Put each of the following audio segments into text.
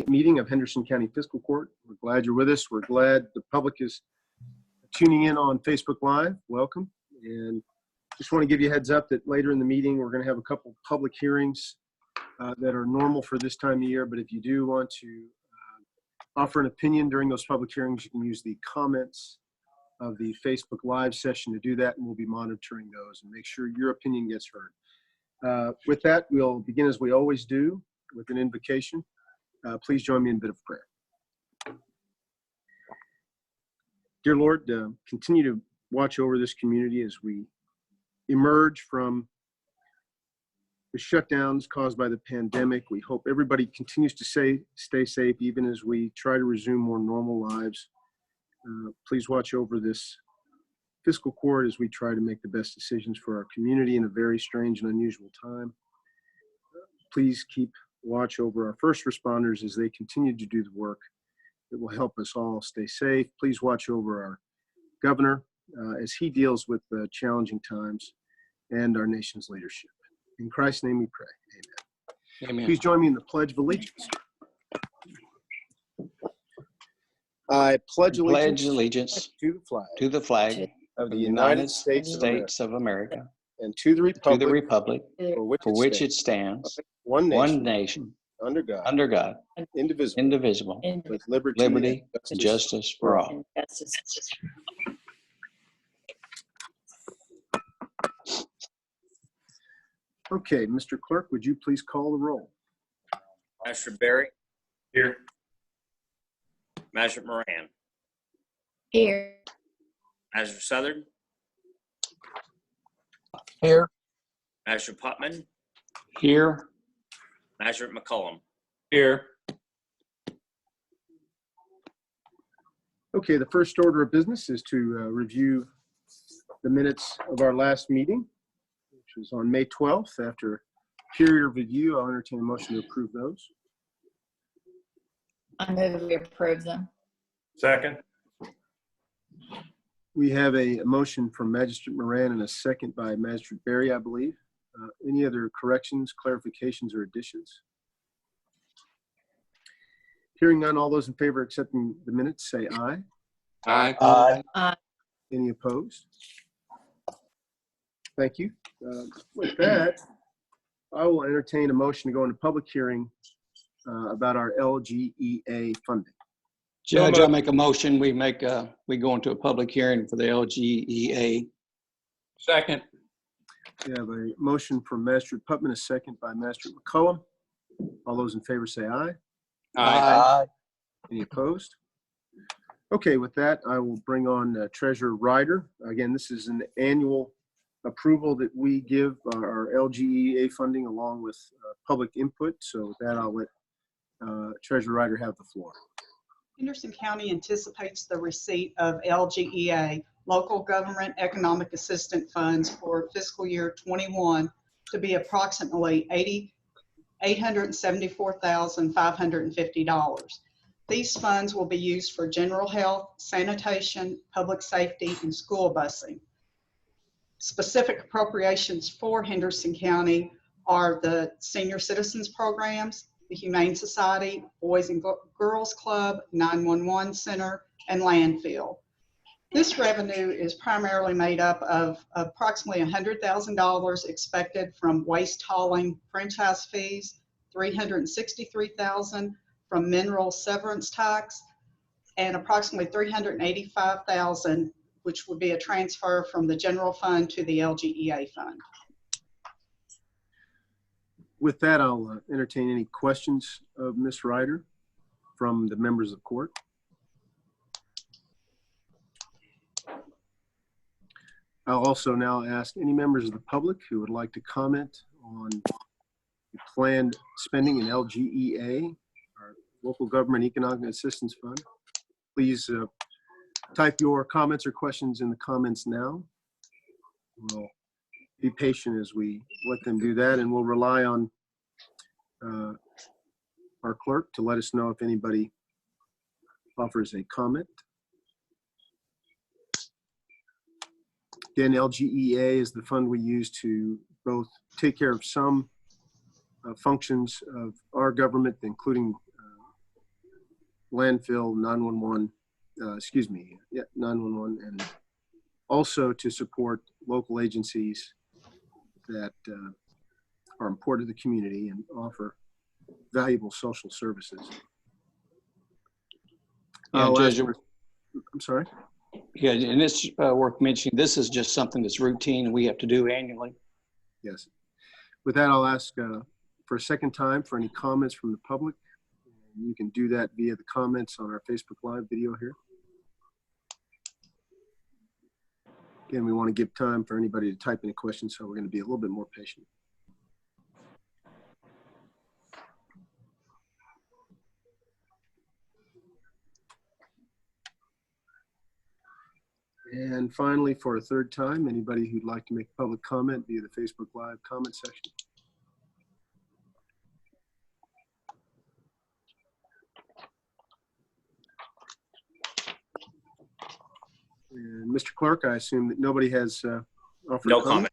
meeting of Henderson County Fiscal Court. We're glad you're with us. We're glad the public is tuning in on Facebook Live. Welcome. And just want to give you a heads up that later in the meeting, we're going to have a couple public hearings that are normal for this time of year. But if you do want to offer an opinion during those public hearings, you can use the comments of the Facebook Live session to do that, and we'll be monitoring those and make sure your opinion gets heard. With that, we'll begin as we always do with an invocation. Please join me in a bit of prayer. Dear Lord, continue to watch over this community as we emerge from the shutdowns caused by the pandemic. We hope everybody continues to stay safe even as we try to resume more normal lives. Please watch over this fiscal court as we try to make the best decisions for our community in a very strange and unusual time. Please keep watch over our first responders as they continue to do the work that will help us all stay safe. Please watch over our governor as he deals with the challenging times and our nation's leadership. In Christ's name we pray. Amen. Amen. Please join me in the Pledge of Allegiance. I pledge allegiance to the flag of the United States of America and to the republic for which it stands, one one nation, nation, under God, indivisible, with liberty and justice for all. Okay, Mr. Clerk, would you please call the roll? Magistrate Berry. Here. Magistrate Moran. Here. Magistrate Southern. Here. Magistrate Putman. Here. Magistrate McCollum. Here. Okay, the first order of business is to review the minutes of our last meeting, which was on May 12th. After a period of review, I'll entertain a motion to approve those. I move we approve them. Second. We have a motion from Magistrate Moran and a second by Magistrate Berry, I believe. Any other corrections, clarifications, or additions? Hearing none, all those in favor of accepting the minutes say aye. Aye. Any opposed? Thank you. With that, I will entertain a motion to go into public hearing about our LGEA funding. Judge, I make a motion. We go into a public hearing for the LGEA. Second. We have a motion from Magistrate Putman, a second by Magistrate McCollum. All those in favor say aye. Aye. Any opposed? Okay, with that, I will bring on Treasurer Ryder. Again, this is an annual approval that we give our LGEA funding along with public input. So with that, I'll let Treasurer Ryder have the floor. Henderson County anticipates the receipt of LGEA, Local Government Economic Assistance Funds, for fiscal year 21 to be approximately $874,550. These funds will be used for general health, sanitation, public safety, and school busing. Specific appropriations for Henderson County are the Senior Citizens Programs, the Humane Society, Boys and Girls Club, 911 Center, and landfill. This revenue is primarily made up of approximately $100,000 expected from waste hauling franchise fees, $363,000 from mineral severance tax, and approximately $385,000, which would be a transfer from the general fund to the LGEA fund. With that, I'll entertain any questions of Ms. Ryder from the members of the court. I'll also now ask any members of the public who would like to comment on the planned spending in LGEA, our Local Government Economic Assistance Fund. Please type your comments or questions in the comments now. We'll be patient as we let them do that, and we'll rely on our clerk to let us know if anybody offers a comment. Again, LGEA is the fund we use to both take care of some functions of our government, including landfill, 911, 911, and also to support local agencies that are important to the community and offer valuable social services. Yeah, Judge, I'm sorry? yeah, and it's worth mentioning, this is just something that's routine and we have to do annually. Yes. With that, I'll ask for a second time for any comments from the public. You can do that via the comments on our Facebook Live video here. Again, we want to give time for anybody to type any questions, so we're going to be a little bit more patient. And finally, for a third time, anybody who'd like to make a public comment via the Facebook Live comment section. And Mr. Clerk, I assume that nobody has offered No a comment? comment.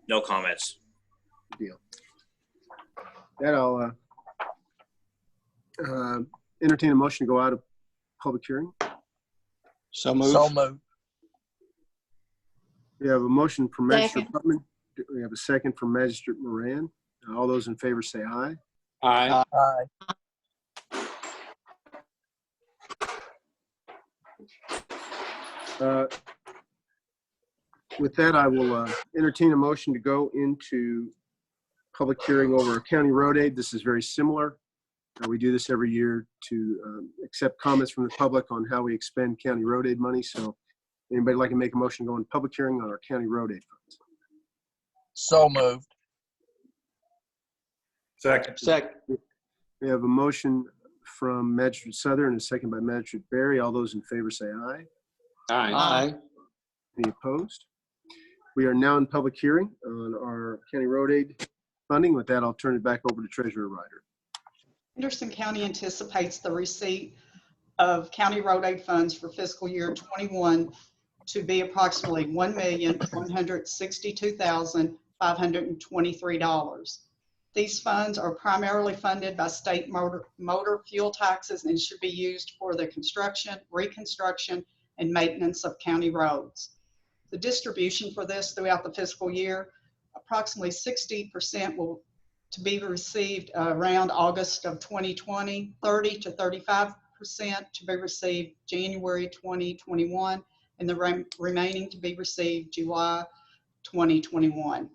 No comments. Good deal. That I'll entertain a motion to go out of public hearing. So moved. So moved. We have a motion from Magistrate Second. Putman. We have a second from Magistrate Moran. All those in favor say aye. Aye. With that, I will entertain a motion to go into public hearing over a county road aid. This is very similar. We do this every year to accept comments from the public on how we expend county road aid money. So anybody like to make a motion to go into public hearing on our county road aid funds? So moved. Second. Second. We have a motion from Magistrate Southern and a second by Magistrate Berry. All those in favor say aye. Aye. Any opposed? We are now in public hearing on our county road aid funding. With that, I'll turn it back over to Treasurer Ryder. Henderson County anticipates the receipt of county road aid funds for fiscal year 21 to be approximately $1,162,523. These funds are primarily funded by state motor fuel taxes and should be used for the construction, reconstruction, and maintenance of county roads. The distribution for this throughout the fiscal year, approximately 60% will to be received around August of 2020, 30 to 35% to be received January 2021, and the remaining to be received July 2021.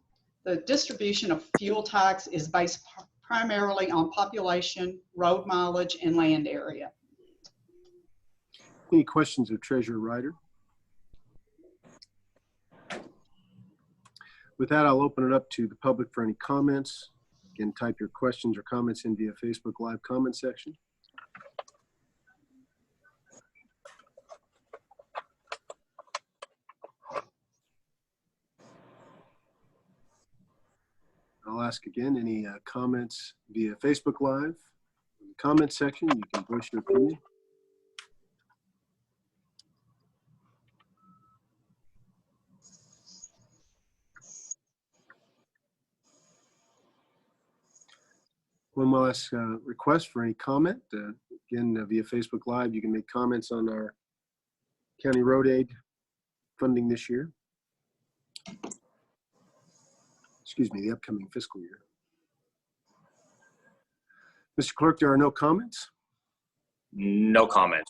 The distribution of fuel tax is based primarily on population, road mileage, and land area. Any questions of Treasurer Ryder? With that, I'll open it up to the public for any comments. Again, type your questions or comments in via Facebook Live comment section. I'll ask again, any comments via Facebook Live? In the comment section, you can voice your opinion. One will ask request for any comment. Again, via Facebook Live, you can make comments on our county road aid funding this year. Excuse me, the upcoming fiscal year. Mr. Clerk, there are no comments. No comment.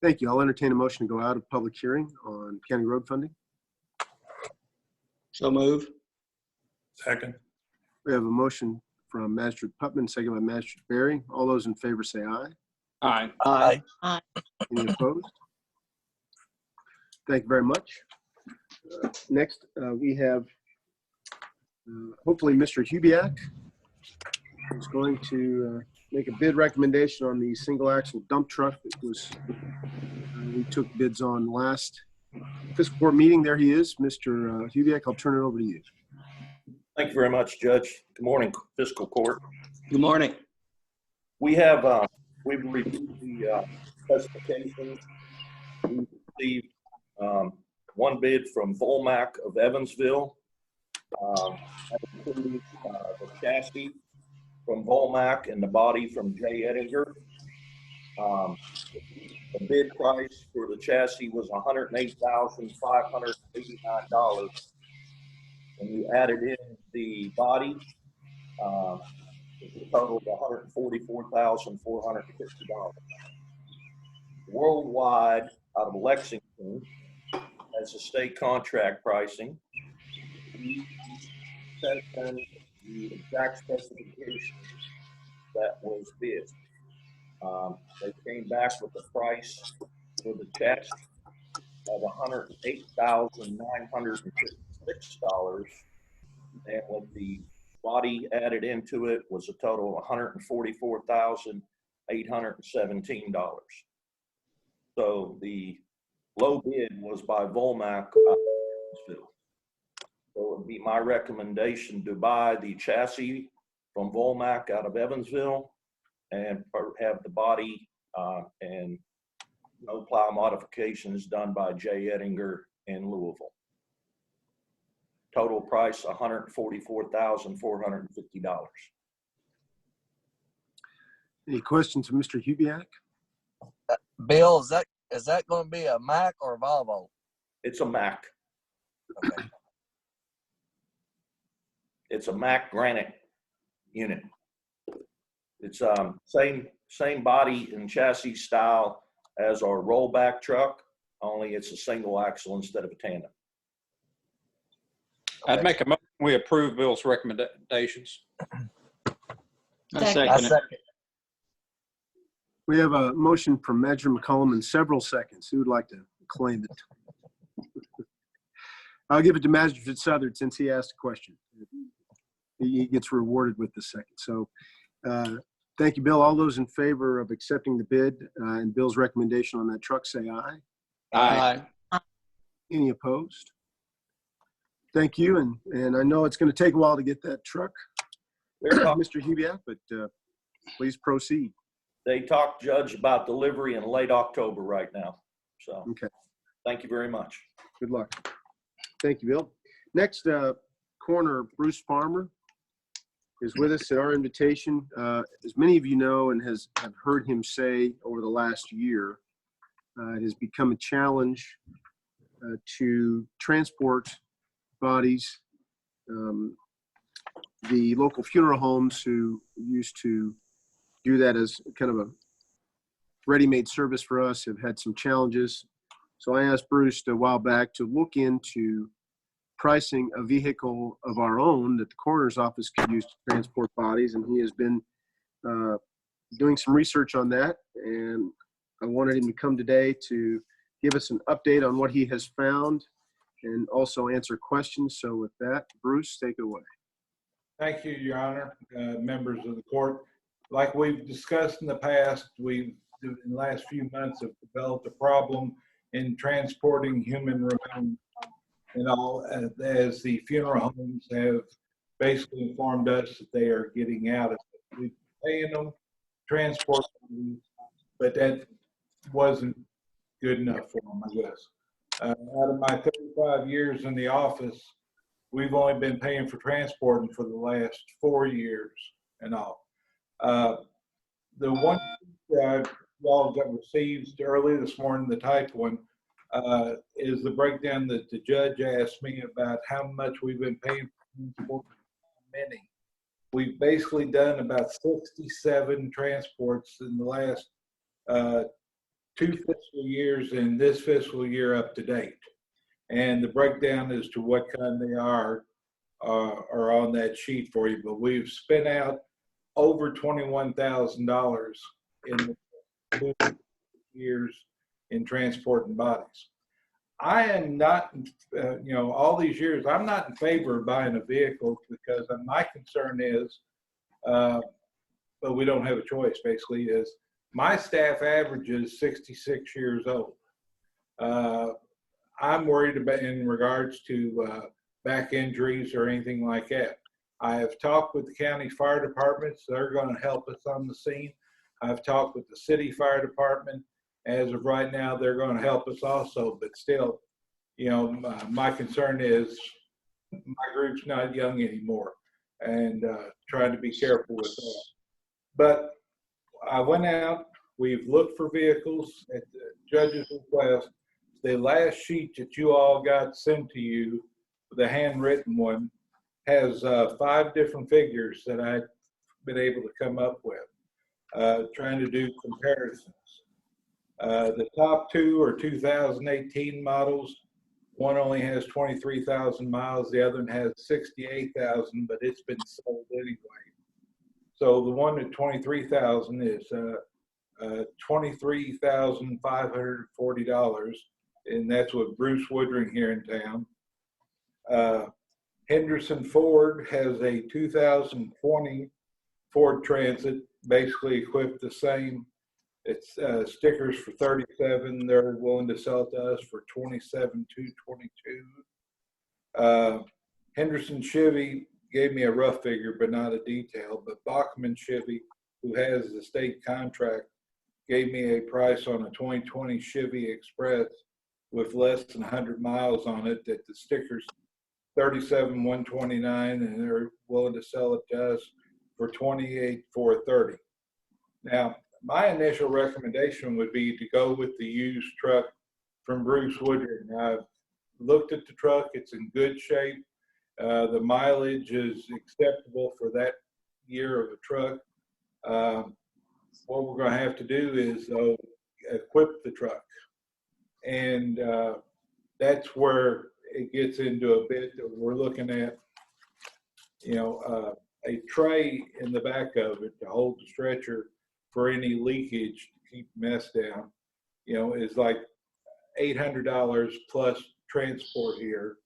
Thank you. I'll entertain a motion to go out of public hearing on county road funding. So moved. Second. We have a motion from Magistrate Putman, second by Magistrate Berry. All those in favor say aye. Aye. Any opposed? Thank you very much. Next, we have hopefully Mr. Hubiak is going to make a bid recommendation on the single axle dump truck that was we took bids on last fiscal court meeting. There he is, Mr. Hubiak. I'll turn it over to you. Thank you very much, Judge. Good morning, Fiscal Court. Good morning. We have we've reviewed the specifications. We received one bid from Volmac of Evansville, including the chassis from Volmac and the body from J. Ettinger. The bid price for the chassis was $108,589. When you added in the body, it totaled $144,450. Worldwide, out of Lexington, as a state contract pricing, we sent them the exact specification that was bid. They came back with a price for the chassis of $108,956, and with the body added into it was a total of $144,817. So the low bid was by Volmac. So it would be my recommendation to buy the chassis from Volmac out of Evansville and have the body and no plow modifications done by Jay Ettinger in Louisville. Total price $144,450. Any questions of Mr. Hubiak? Bill, is that going to be a Mack or a Volvo? It's a Mack. Okay. It's a Mack Granite unit. It's same body and chassis style as our rollback truck, only it's a single axle instead of a tandem. I'd make a motion we approve Bill's recommendations. I Second. second it. We have a motion from Manager McCollum in several seconds. Who would like to claim it? I'll give it to Magistrate Southard since he asked a question. He gets rewarded with the second. So thank you, Bill. All those in favor of accepting the bid and Bill's recommendation on that truck, say aye. Aye. Any opposed? Thank you. And I know it's going to take a while to get that truck, Mr. Hubiak, but please proceed. They talked, Judge, about delivery in late October right now. So, Okay. Thank you very much. Good luck. Thank you, Bill. Next, Coroner Bruce Farmer is with us at our invitation. As many of you know and have heard him say over the last year, it has become a challenge to transport bodies. The local funeral homes who used to do that as kind of a ready-made service for us have had some challenges. So I asked Bruce a while back to look into pricing a vehicle of our own that the coroner's office could use to transport bodies, and he has been doing some research on that, and I wanted him to come today to give us an update on what he has found and also answer questions. So with that, Bruce, take it away. Thank you, Your Honor, members of the court. Like we've discussed in the past, in the last few months have developed a problem in transporting human remains and all, as the funeral homes have basically informed us that they are getting out of it. We've been paying them, transport them, but that wasn't good enough for them, I guess. Out of my 35 years in the office, we've only been paying for transporting for the last 4 years and all. The one that y'all got received early this morning, the typed one, is the breakdown that the judge asked me about how much we've been paying for many. We've basically done about 67 transports in the last 2 fiscal years and this fiscal year up to date. And the breakdown as to what kind they are on that sheet for you. But we've spent out over $21,000 in the 2 years in transporting bodies. I am not, all these years, I'm not in favor of buying a vehicle because my concern is, but we don't have a choice basically, is my staff average is 66 years old. I'm worried about in regards to back injuries or anything like that. I have talked with the county fire departments. They're going to help us on the scene. I've talked with the city fire department. As of right now, they're going to help us also. But still, my concern is my group's not young anymore, and trying to be careful with that. But I went out We've looked for vehicles at the judge's request. The last sheet that you all got sent to you, the handwritten one, has 5 different figures that I've been able to come up with, trying to do comparisons. The top 2 are 2018 models. One only has 23,000 miles. The other one has 68,000, but it's been sold anyway. So the one at 23,000 is $23,540, and that's with Bruce Woodring here in town. Henderson Ford has a 2020 Ford Transit, basically equipped the same. It's stickers for $37,000. They're willing to sell it to us for $27,222. Henderson Chevy gave me a rough figure, but not a detail. But Bachman Chevy, who has the state contract, gave me a price on a 2020 Chevy Express with less than 100 miles on it. That the stickers $37,129, and they're willing to sell it to us for $28,430. Now, my initial recommendation would be to go with the used truck from Bruce Woodring. I've looked at the truck; it's in good shape. The mileage is acceptable for that year of a truck. What we're going to have to do is equip the truck, and that's where it gets into a bit that we're looking at. A tray in the back of it to hold the stretcher for any leakage to keep the mess down, is like $800 plus transport here.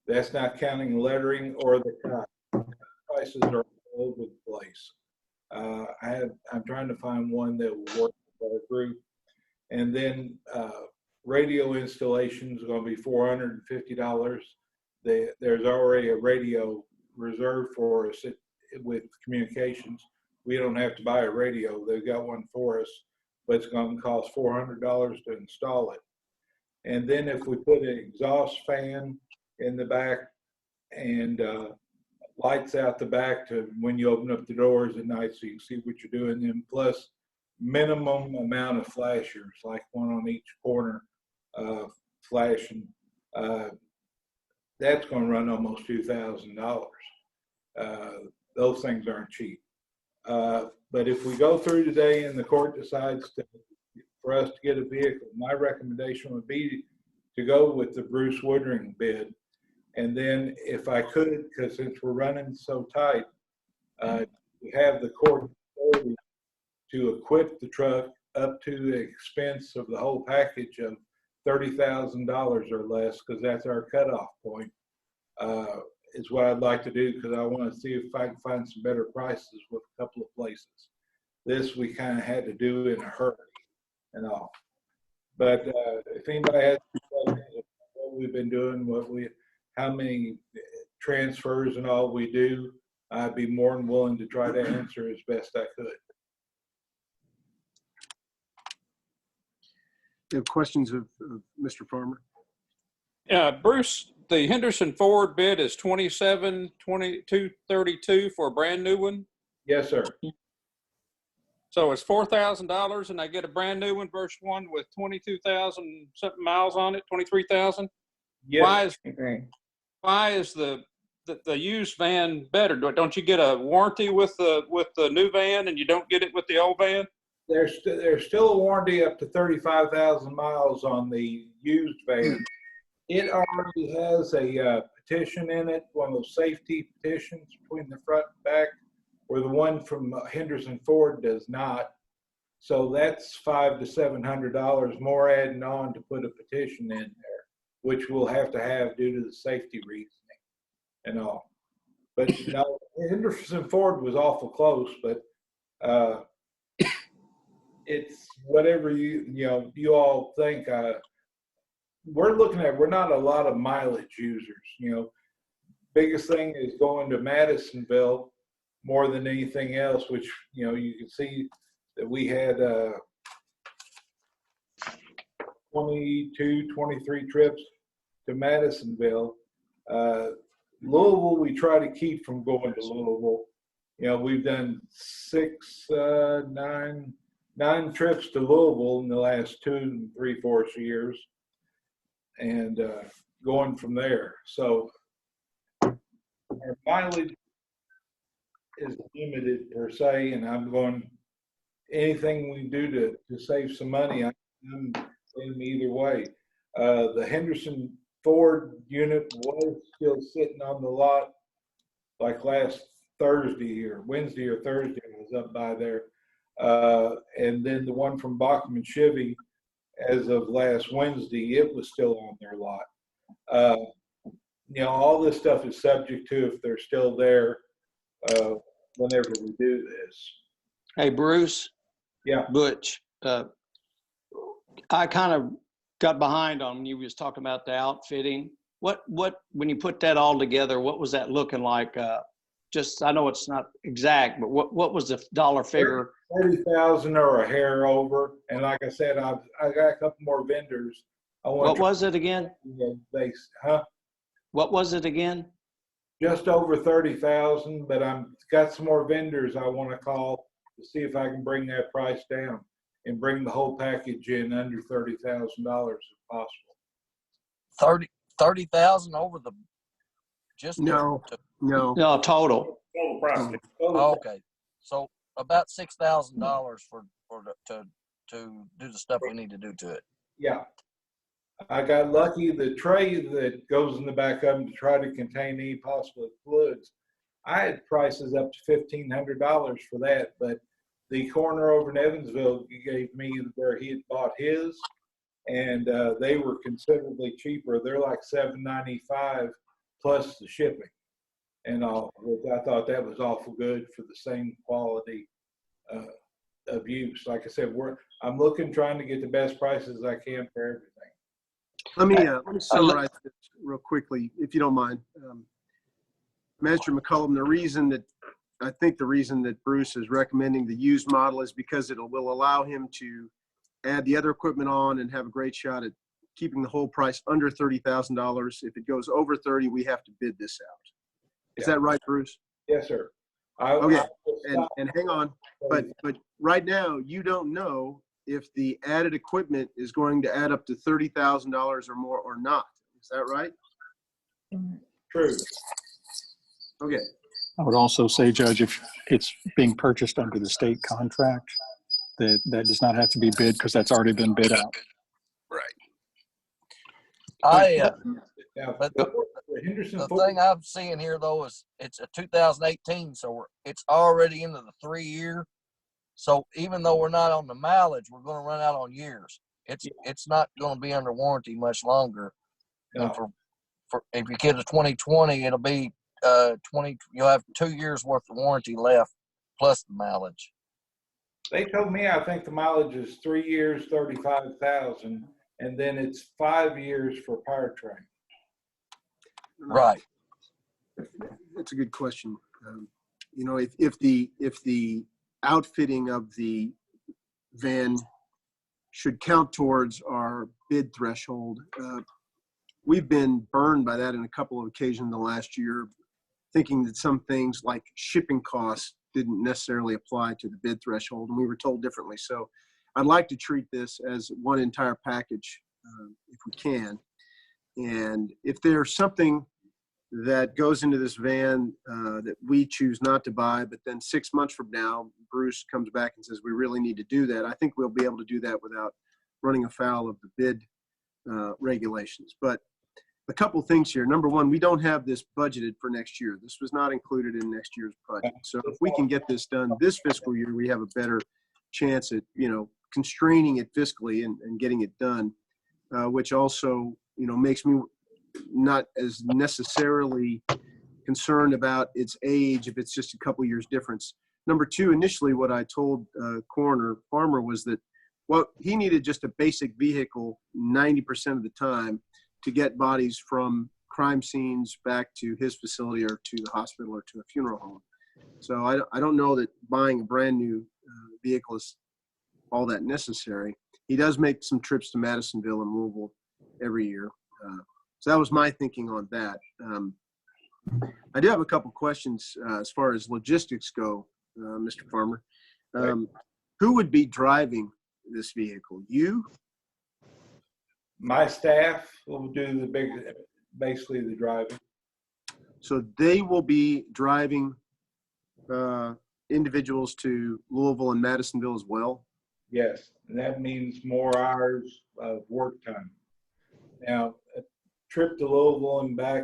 That's not counting lettering or the cost. Prices are all over the place. I'm trying to find one that will work with our group. And then radio installation is going to be $450. There's already a radio reserved for us with communications. We don't have to buy a radio. They've got one for us, but it's going to cost $400 to install it. And then if we put an exhaust fan in the back and lights out the back to when you open up the doors at night so you can see what you're doing, then plus minimum amount of flashers, like one on each corner flashing, that's going to run almost $2,000. Those things aren't cheap. But if we go through today and the court decides for us to get a vehicle, my recommendation would be to go with the Bruce Woodring bid. And then if I could, because since we're running so tight, we have the court authority to equip the truck up to the expense of the whole package of $30,000 or less, because that's our cutoff point, is what I'd like to do, because I want to see if I can find some better prices with a couple of places. This we kind of had to do in a hurry and all. But if anybody has questions about what we've been doing, how many transfers and all we do, I'd be more than willing to try to answer as best I could. You have questions of Mr. Farmer? Bruce, the Henderson Ford bid is $27,232 for a brand new one. Yes, sir. So it's $4,000, and I get a brand new one versus one with 22,000 something miles on it, 23,000. Yes. Why is the used van better? Don't you get a warranty with the new van, and you don't get it with the old van? There's still a warranty up to 35,000 miles on the used van. It already has a petition in it, one of those safety petitions between the front and back, where the one from Henderson Ford does not. So that's $500 to $700 more adding on to put a petition in there, which we'll have to have due to the safety reasoning and all. But no, Henderson Ford was awful close, but it's whatever you all think. We're not a lot of mileage users. Biggest thing is going to Madisonville more than anything else, which you can see that we had 22, 23 trips to Madisonville. Louisville, we try to keep from going to Louisville. We've done 6, 9, 9 trips to Louisville in the last 2, 3, 4 years, and going from there. So our mileage is limited per se, and I'm going, anything we do to save some money, I'm in either way. The Henderson Ford unit was still sitting on the lot like last Thursday or Wednesday or Thursday. I was up by there. And then the one from Bachman Chevy, as of last Wednesday, it was still on their lot. You know, all this stuff is subject to if they're still there whenever we do this. Hey, Bruce. Yeah. Butch. I kind of got behind on when you was talking about the outfitting. What when you put that all together, what was that looking like? Just, I know it's not exact, but what was the dollar figure? 30,000 or a hair over. And like I said, I got a couple more vendors. What was it again? What was it again? Just over 30,000, but I'm got some more vendors I want to call to see if I can bring that price down and bring the whole package in under $30,000 if possible. 30,000 over the just No. No, total. Total price. okay, so about $6,000 to do the stuff we need to do to it. Yeah. I got lucky. The tray that goes in the back of them to try to contain any possible fluids, I had prices up to $1,500 for that, but the corner over in Evansville gave me where he had bought his, and they were considerably cheaper. They're like $795 plus the shipping and all, which I thought that was awful good for the same quality of use. Like I said, I'm trying to get the best prices I can for everything. Let me summarize this real quickly, if you don't mind. Manager McCullum, the reason that Bruce is recommending the used model is because it will allow him to add the other equipment on and have a great shot at keeping the whole price under $30,000. If it goes over 30, we have to bid this out. Is that right, Bruce? Yes, sir. Okay, and hang on, but right now you don't know if the added equipment is going to add up to $30,000 or more or not. Is that right? True. Okay. I would also say, Judge, if it's being purchased under the state contract, that does not have to be bid because that's already been bid out. Right. But the thing I'm seeing here though is it's a 2018, so it's already into the 3-year. So even though we're not on the mileage, we're going to run out on years. It's not going to be under warranty much longer. No. And for if you get a 2020, it'll be 20. You'll have 2 years worth of warranty left plus the mileage. They told me I think the mileage is 3 years, 35,000, and then it's 5 years for powertrain. Right. That's a good question. You know, if the outfitting of the van should count towards our bid threshold, we've been burned by that in a couple of occasions in the last year, thinking that some things like shipping costs didn't necessarily apply to the bid threshold, and we were told differently. So I'd like to treat this as one entire package if we can. And if there's something that goes into this van that we choose not to buy, but then 6 months from now, Bruce comes back and says, we really need to do that, I think we'll be able to do that without running afoul of the bid regulations. But a couple things here. Number one, we don't have this budgeted for next year. This was not included in next year's budget. So if we can get this done this fiscal year, we have a better chance at, you know, constraining it fiscally and getting it done, which also, you know, makes me not as necessarily concerned about its age if it's just a couple years difference. Number two, initially what I told Coroner Farmer was that, well, he needed just a basic vehicle 90% of the time to get bodies from crime scenes back to his facility or to the hospital or to a funeral home. So I don't know that buying a brand new vehicle is all that necessary. He does make some trips to Madisonville and Louisville every year. So that was my thinking on that. I do have a couple questions as far as logistics go, Mr. Farmer. Who would be driving this vehicle? You? My staff will do basically the driving. So they will be driving individuals to Louisville and Madisonville as well? Yes, and that means more hours of work time. Now, a trip to Louisville and back,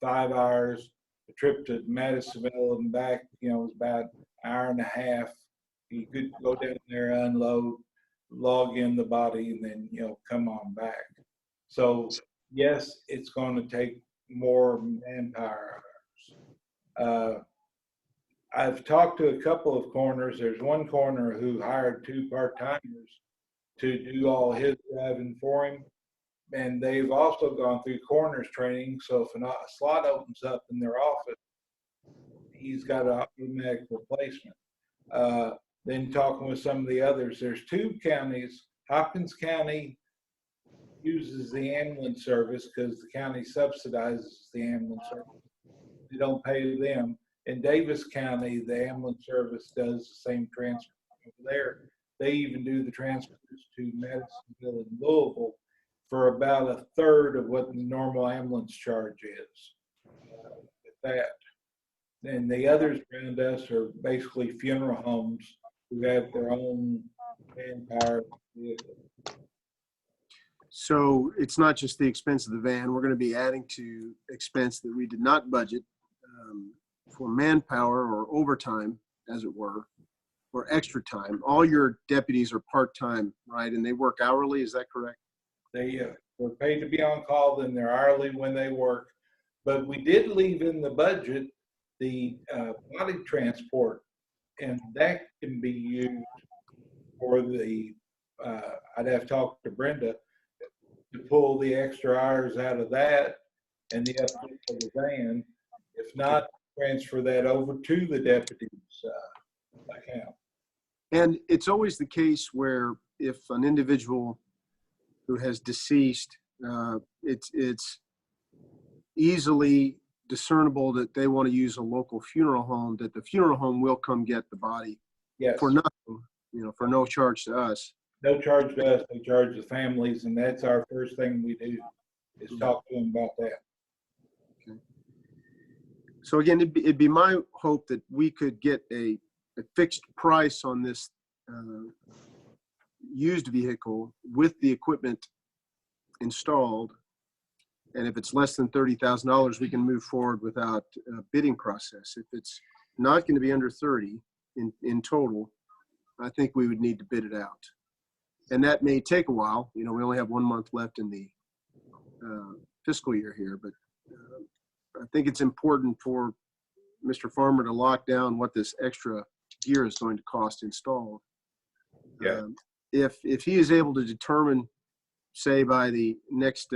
5 hours. A trip to Madisonville and back, is about an hour and a half. You could go down there, unload, log in the body, and then, come on back. So, yes, it's going to take more manpower hours. I've talked to a couple of coroners. There's one coroner who hired 2 part-timers to do all his driving for him. And they've also gone through coroner's training. So if a slot opens up in their office, he's got an automatic replacement. Then talking with some of the others, there's 2 counties. Hopkins County uses the ambulance service because the county subsidizes the ambulance service. They don't pay them. In Davis County, the ambulance service does the same transfer over there. They even do the transfers to Madisonville and Louisville for about a third of what the normal ambulance charge is. With that. And the others around us are basically funeral homes who have their own manpower vehicle. So it's not just the expense of the van. We're going to be adding to expense that we did not budget for manpower or overtime, as it were, or extra time. All your deputies are part-time, right? And they work hourly, is that correct? They're paid to be on call, then they're hourly when they work. But we did leave in the budget the body transport, and that can be used for the, I'd have to talk to Brenda to pull the extra hours out of that and the upkeep of the van. If not, transfer that over to the deputy's account. And it's always the case where if an individual who has deceased, it's easily discernible that they want to use a local funeral home, that the funeral home will come get the body for nothing, for no charge to us. No charge to us, they charge the families, and that's our first thing we do is talk to them about that. Okay. So again, it'd be my hope that we could get a fixed price on this used vehicle with the equipment installed. And if it's less than $30,000, we can move forward without a bidding process. If it's not going to be under 30 in total, I think we would need to bid it out. And that may take a while. We only have 1 month left in the fiscal year here, but I think it's important for Mr. Farmer to lock down what this extra gear is going to cost installed. Yeah. If he is able to determine, say by the next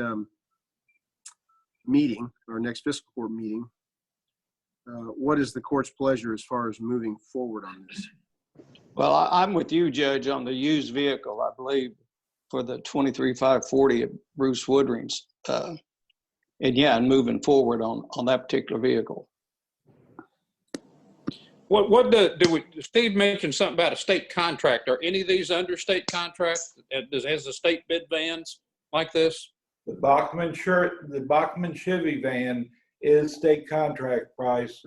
meeting or next fiscal court meeting, what is the court's pleasure as far as moving forward on this? Well, I'm with you, Judge, on the used vehicle, I believe, for the 23540 at Bruce Woodring's. And moving forward on that particular vehicle. Steve mentioned something about a state contract. Are any of these under state contract? Has the state bid vans like this? The Bachman Chevy van is state contract price.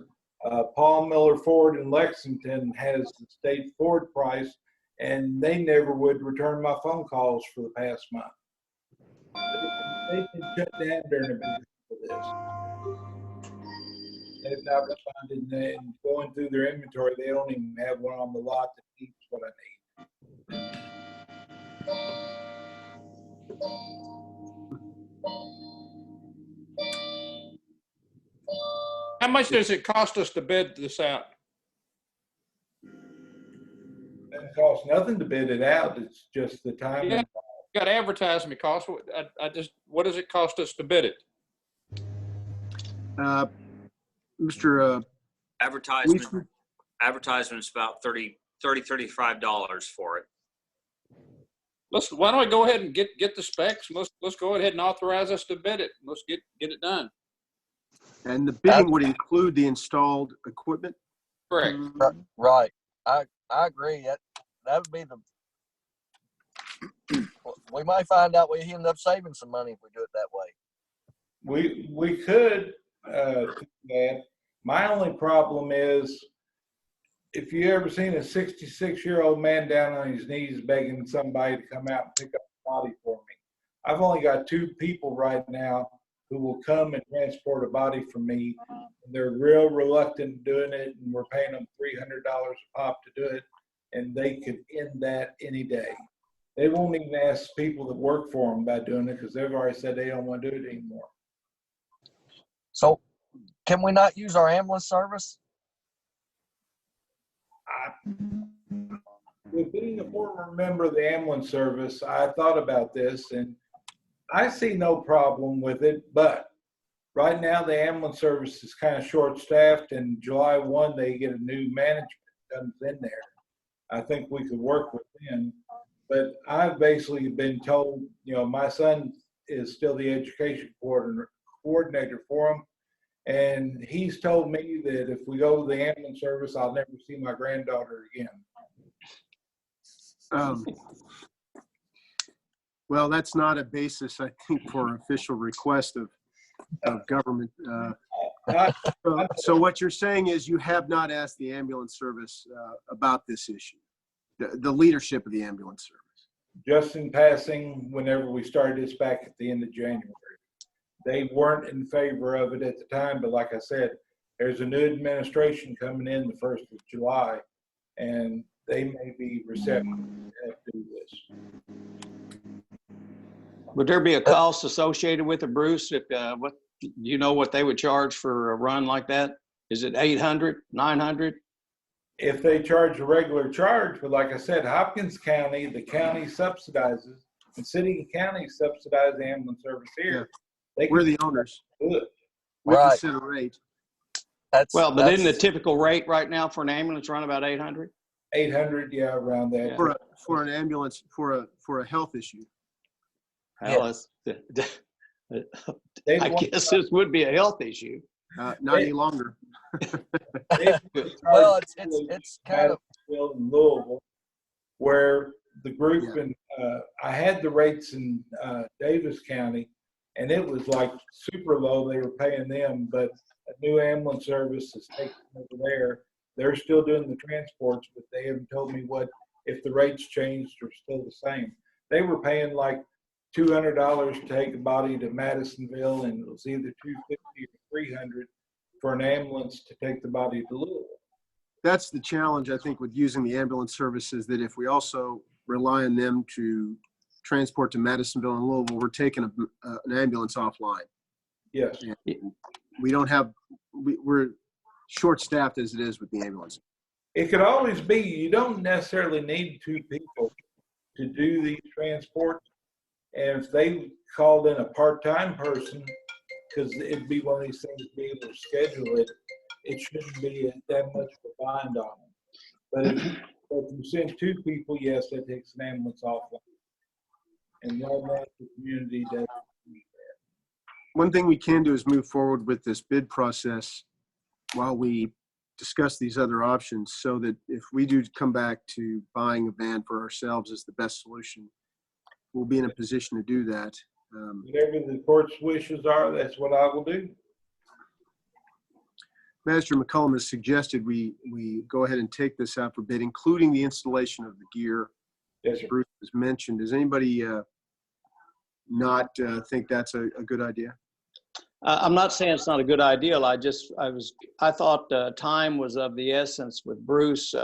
Paul Miller Ford in Lexington has the state Ford price, and they never would return my phone calls for the past month. They've been shut down during a bid for this. They've not responded, and going through their inventory, they don't even have one on the lot that keeps what I need. How much does it cost us to bid this out? It costs nothing to bid it out. It's just the time. Yeah, got advertising costs. What does it cost us to bid it? Mr. Advertisement's about $35 for it. Why don't we go ahead and get the specs? Let's go ahead and authorize us to bid it. Let's get it done. And the bidding would include the installed equipment? Correct. Right. I agree. that would be the. We might find out we end up saving some money if we do it that way. We could do that. My only problem is, if you ever seen a 66-year-old man down on his knees begging somebody to come out and pick up the body for me. I've only got 2 people right now who will come and transport a body for me. They're real reluctant doing it, and we're paying them $300 a pop to do it, and they could end that any day. They won't even ask people that work for them about doing it because they've already said they don't want to do it anymore. So, can we not use our ambulance service? With being a former member of the ambulance service, I thought about this, and I see no problem with it, but right now the ambulance service is kind of short-staffed, and July 1, they get a new management comes in there. I think we could work with them, but I've basically been told, you know, my son is still the education coordinator for him, and he's told me that if we go to the ambulance service, I'll never see my granddaughter again. Well, that's not a basis, I think, for official request of government. So what you're saying is you have not asked the ambulance service about this issue, the leadership of the ambulance service. Just in passing, whenever we started this back at the end of January. They weren't in favor of it at the time, but like I said, there's a new administration coming in the 1st of July, and they may be receptive to do this. Would there be a cost associated with it, Bruce? If what you know what they would charge for a run like that? Is it 800, 900? If they charge a regular charge, but like I said, Hopkins County, the county subsidizes, and city and county subsidize the ambulance service here. We're the owners. Good. We Right. can set a rate. But isn't the typical rate right now for an ambulance run about 800? 800, yeah, around that. Yeah. For an ambulance for a health issue. Hell, I guess this would be a health issue. Not any longer. Well, it's kind of in Louisville, where the group and I had the rates in Davis County, and it was like super low. They were paying them, but a new ambulance service is taking over there. They're still doing the transports, but they haven't told me what if the rates changed or still the same. They were paying like $200 to take a body to Madisonville, and it was either $250 or $300 for an ambulance to take the body to Louisville. That's the challenge, I think, with using the ambulance services, that if we also rely on them to transport to Madisonville and Louisville, we're taking an ambulance offline. Yes. We don't have, we're short-staffed as it is with the ambulance. It could always be, you don't necessarily need 2 people to do these transports. And if they called in a part-time person, because it'd be one of these things to be able to schedule it, it shouldn't be that much of a bind on them. But if you send 2 people, yes, that takes an ambulance offline. And right now the community doesn't do that. One thing we can do is move forward with this bid process while we discuss these other options, so that if we do come back to buying a van for ourselves as the best solution, we'll be in a position to do that. Whatever the court's wishes are, that's what I will do. Master McCullum has suggested we go ahead and take this out for bid, including the installation of the gear. Yes, sir. Bruce has mentioned. Does anybody not think that's a good idea? I'm not saying it's not a good idea. I thought time was of the essence with Bruce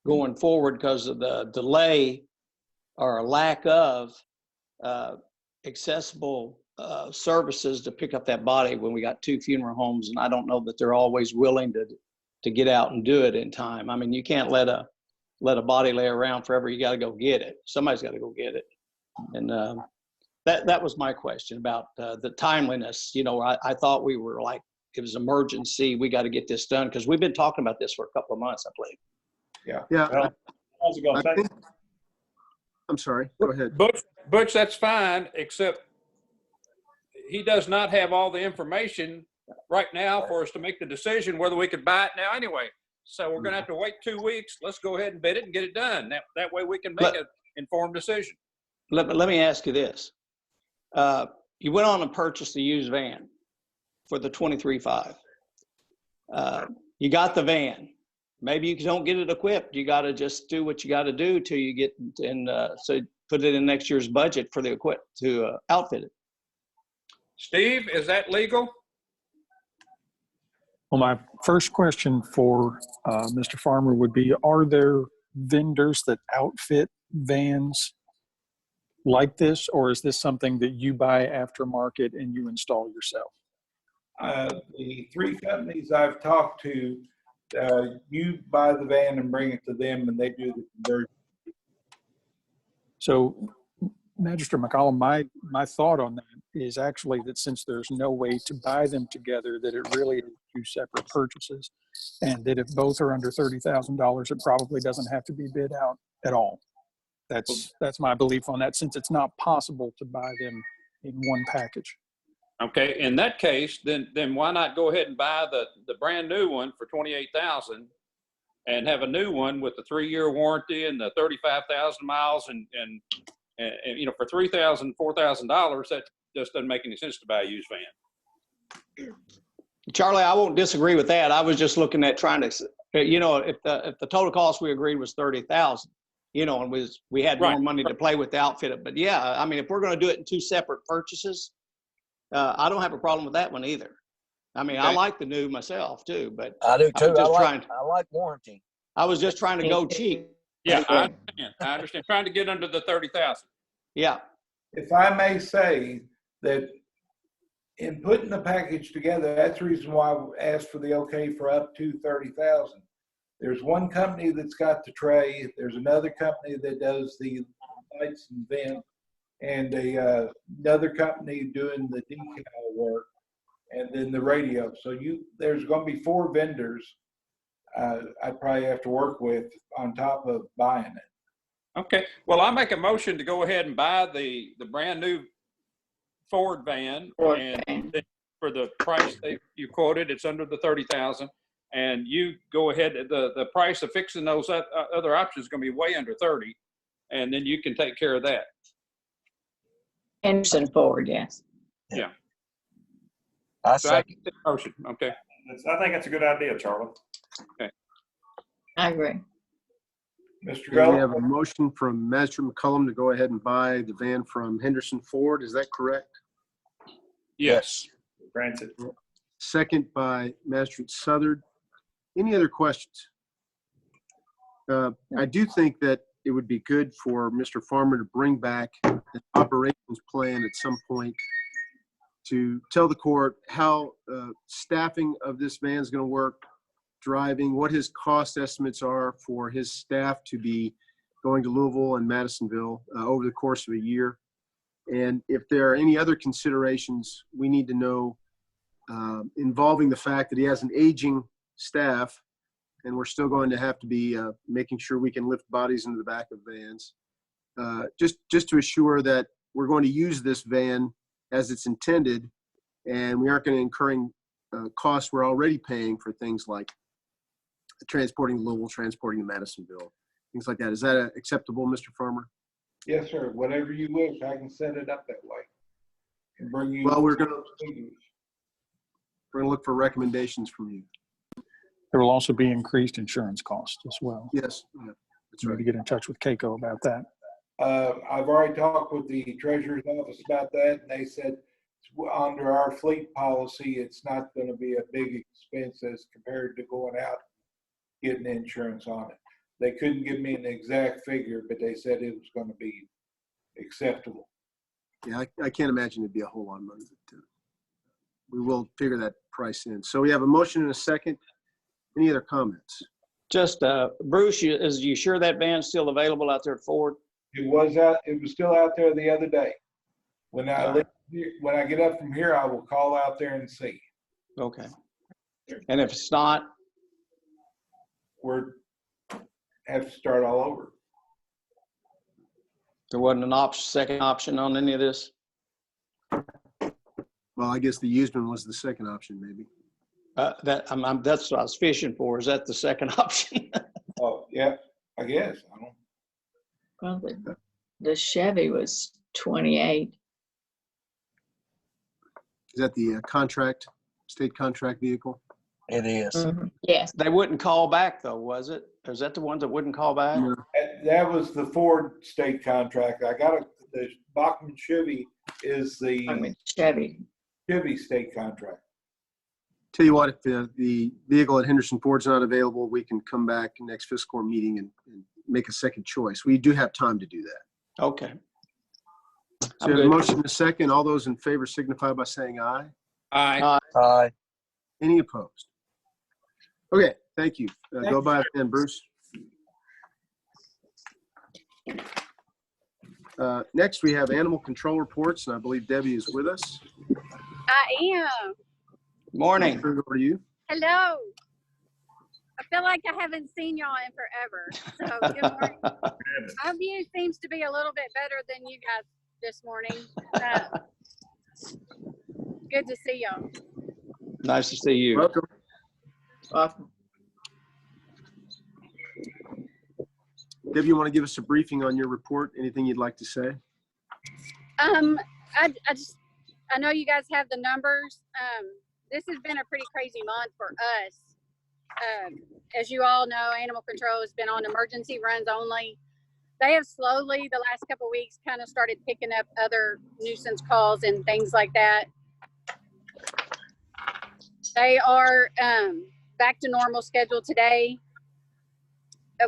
going forward because of the delay or lack of accessible services to pick up that body when we got 2 funeral homes, and I don't know that they're always willing to get out and do it in time. I mean, you can't let a body lay around forever. You got to go get it. Somebody's got to go get it, and that was my question about the timeliness. You know, I thought we were like, it was emergency. We got to get this done because we've been talking about this for a couple of months, I believe. Yeah. How's it going? I'm sorry. Go ahead. Butch, that's fine, except he does not have all the information right now for us to make the decision whether we could buy it now anyway. So we're going to have to wait 2 weeks. Let's go ahead and bid it and get it done. That way we can make an informed decision. Let me ask you this. You went on and purchased a used van for the 23.5. You got the van. Maybe you don't get it equipped. You got to just do what you got to do till you get in. So put it in next year's budget for the to outfit it. Steve, is that legal? Well, my first question for Mr. Farmer would be, are there vendors that outfit vans like this, or is this something that you buy aftermarket and you install yourself? The three companies I've talked to, you buy the van and bring it to them and they do the conversion. So, Magistrate McCollum, my thought on that is actually that since there's no way to buy them together, that it really is two separate purchases, and that if both are under $30,000, it probably doesn't have to be bid out at all. That's my belief on that, since it's not possible to buy them in one package. Okay, in that case, then why not go ahead and buy the brand new one for $28,000 and have a new one with the 3-year warranty and the 35,000 miles and you know, for $3,000, $4,000, that just doesn't make any sense to buy a used van. Charlie, I won't disagree with that. I was just looking at trying to, you know, if the total cost we agreed was $30,000, you know, and we had more money to play with the outfit. But yeah, I mean, if we're going to do it in two separate purchases, I don't have a problem with that one either. I mean, okay. I like the new myself too, but I do too. I like warranty. I was just trying to go cheap. Yeah, I understand. Trying to get under the 30,000. Yeah. If I may say that in putting the package together, that's the reason why I asked for the okay for up to 30,000. There's one company that's got the tray. There's another company that does the lights and vent, and another company doing the decal work, and then the radio. So there's going to be 4 vendors I'd probably have to work with on top of buying it. Okay. Well, I make a motion to go ahead and buy the brand new Ford van, and for the price that you quoted, it's under the 30,000. And you go ahead. The price of fixing those other options is going to be way under 30, and then you can take care of that. Henderson Ford, yes. Yeah. I second the motion. Okay. I think that's a good idea, Charlie. Okay. I agree. Mr. We Gulliver? have a motion from Magistrate McCullum to go ahead and buy the van from Henderson Ford. Is that correct? Yes. Granted. Second by Magistrate Southard. Any other questions? I do think that it would be good for Mr. Farmer to bring back an operations plan at some point to tell the court how staffing of this van is going to work, driving, what his cost estimates are for his staff to be going to Louisville and Madisonville over the course of a year. And if there are any other considerations we need to know involving the fact that he has an aging staff, and we're still going to have to be making sure we can lift bodies into the back of vans, just to assure that we're going to use this van as it's intended, and we aren't going to incurring costs we're already paying for things like transporting to Louisville, transporting to Madisonville, things like that. Is that acceptable, Mr. Farmer? Yes, sir. Whatever you wish, I can set it up that way and bring you. Well, we're going to look for recommendations from you. There will also be increased insurance costs as well. Yes, yeah, that's right. To get in touch with Keiko about that. I've already talked with the treasurer's office about that, and they said under our fleet policy, it's not going to be a big expense as compared to going out getting insurance on it. They couldn't give me an exact figure, but they said it was going to be acceptable. Yeah, I can't imagine it'd be a whole lot of money. But, we will figure that price in. So we have a motion and a second. Any other comments? Just Bruce, is you sure that van's still available out there at Ford? It was still out there the other day. When I get up from here, I will call out there and see. Okay. And if it's not, we're have to start all over. There wasn't an second option on any of this? Well, I guess the used one was the second option, maybe. That's what I was fishing for. Is that the second option? Oh, yeah, I guess. I don't. Well, the Chevy was 28. Is that the state contract vehicle? It is. Mhm. Yes. They wouldn't call back though, was it? Is that the one that wouldn't call back? No. That was the Ford state contract. The Bachman Chevy is I the mean, Chevy. Chevy state contract. Tell you what, if the vehicle at Henderson Ford's not available, we can come back next fiscal meeting and make a second choice. We do have time to do that. Okay. So I'm we have a good. motion and a second. All those in favor signify by saying aye. Aye. Aye. Any opposed? Okay, thank you. Go by it then, Bruce. Next, we have animal control reports, and I believe Debbie is with us. I am. Morning. Turn it over to you. Hello. I feel like I haven't seen y'all in forever. So good morning. Our view seems to be a little bit better than you guys this morning. Good to see y'all. Nice to see you. Welcome. Welcome. Debbie, you want to give us a briefing on your report? Anything you'd like to say? I know you guys have the numbers. This has been a pretty crazy month for us. As you all know, animal control has been on emergency runs only. They have slowly, the last couple of weeks, kind of started picking up other nuisance calls and things like that. They are back to normal schedule today.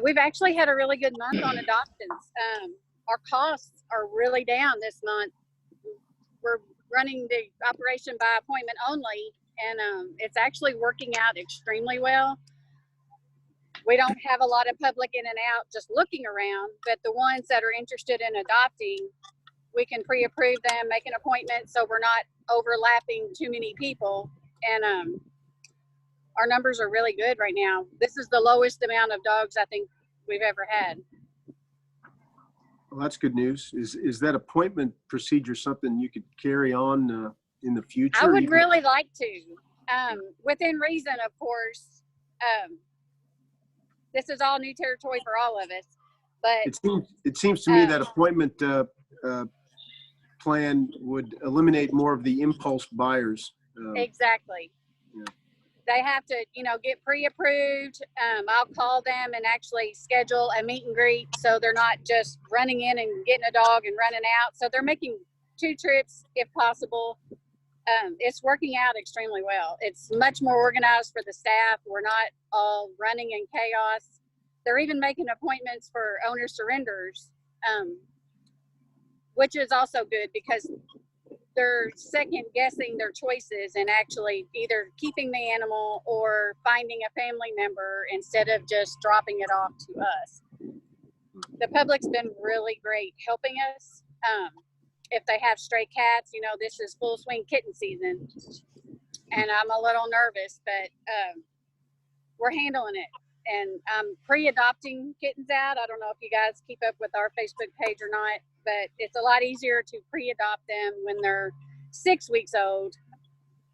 We've actually had a really good month on adoptions. Our costs are really down this month. We're running the operation by appointment only, and it's actually working out extremely well. We don't have a lot of public in and out just looking around, but the ones that are interested in adopting, we can pre-approve them, make an appointment, so we're not overlapping too many people. And our numbers are really good right now. This is the lowest amount of dogs I think we've ever had. Well, that's good news. Is that appointment procedure something you could carry on in the future? I would really like to, within reason, of course. This is all new territory for all of us, but it seems to me that appointment plan would eliminate more of the impulse buyers. Exactly. Yeah. They have to, get pre-approved. I'll call them and actually schedule a meet and greet, so they're not just running in and getting a dog and running out. So they're making 2 trips if possible. It's working out extremely well. It's much more organized for the staff. We're not all running in chaos. They're even making appointments for owner surrenders, which is also good because they're second guessing their choices and actually either keeping the animal or finding a family member instead of just dropping it off to us. The public's been really great helping us. If they have stray cats, this is full swing kitten season, and I'm a little nervous, but we're handling it. And I'm pre-adopting kittens out. I don't know if you guys keep up with our Facebook page or not, but it's a lot easier to pre-adopt them when they're 6 weeks old.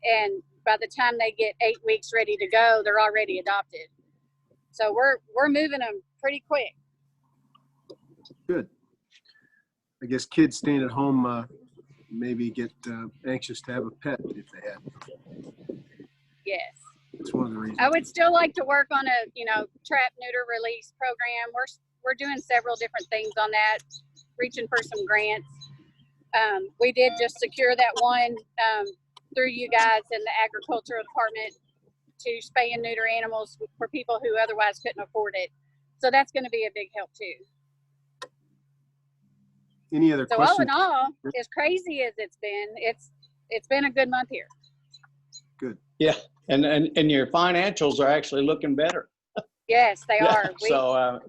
And by the time they get 8 weeks ready to go, they're already adopted. So we're moving them pretty quick. Good. I guess kids staying at home maybe get anxious to have a pet if they have. Yes. That's one of the reasons. I would still like to work on a, trap, neuter, release program. We're doing several different things on that, reaching for some grants. We did just secure that one through you guys in the agricultural department to spay and neuter animals for people who otherwise couldn't afford it. So that's going to be a big help too. Any other So questions? all in all, as crazy as it's been a good month here. Good. Yeah, and your financials are actually looking better. Yes, they are. So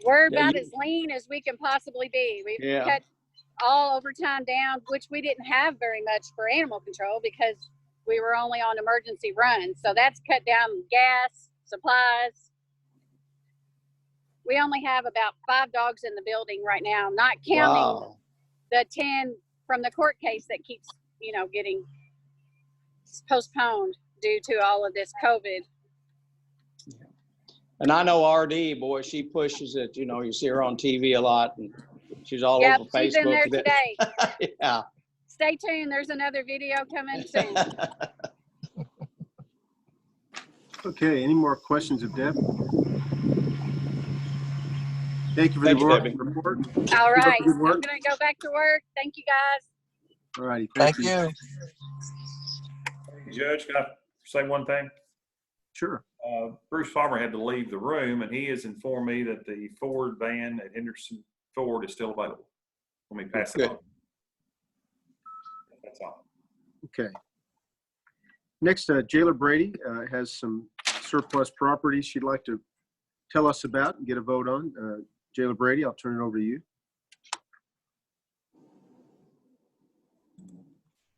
we're about as lean as we can possibly be. We've cut all overtime down, which we didn't have very much for animal control because we were only on emergency runs. So that's cut down gas, supplies. We only have about 5 dogs in the building right now, not counting the 10 from the court case that keeps, getting it's postponed due to all of this COVID. And I know RD, boy, she pushes it. You know, you see her on TV a lot, and she's all Yep, over Facebook. she's in there with it. today. Yeah. Stay tuned. There's another video coming soon. Okay, any more questions of Deb? Thank you for Thank the you, work Debbie. report. All Keep up right, the good I'm work. gonna go back to work. Thank you, guys. All righty, Thank you. Judge, can I say one thing? Sure. Bruce Farmer had to leave the room, and he has informed me that the Ford van at Henderson Ford is still available. Let me pass it Good. on. That's all. Okay. Next, Jailer Brady has some surplus property she'd like to tell us about and get a vote on. Jailer Brady, I'll turn it over to you.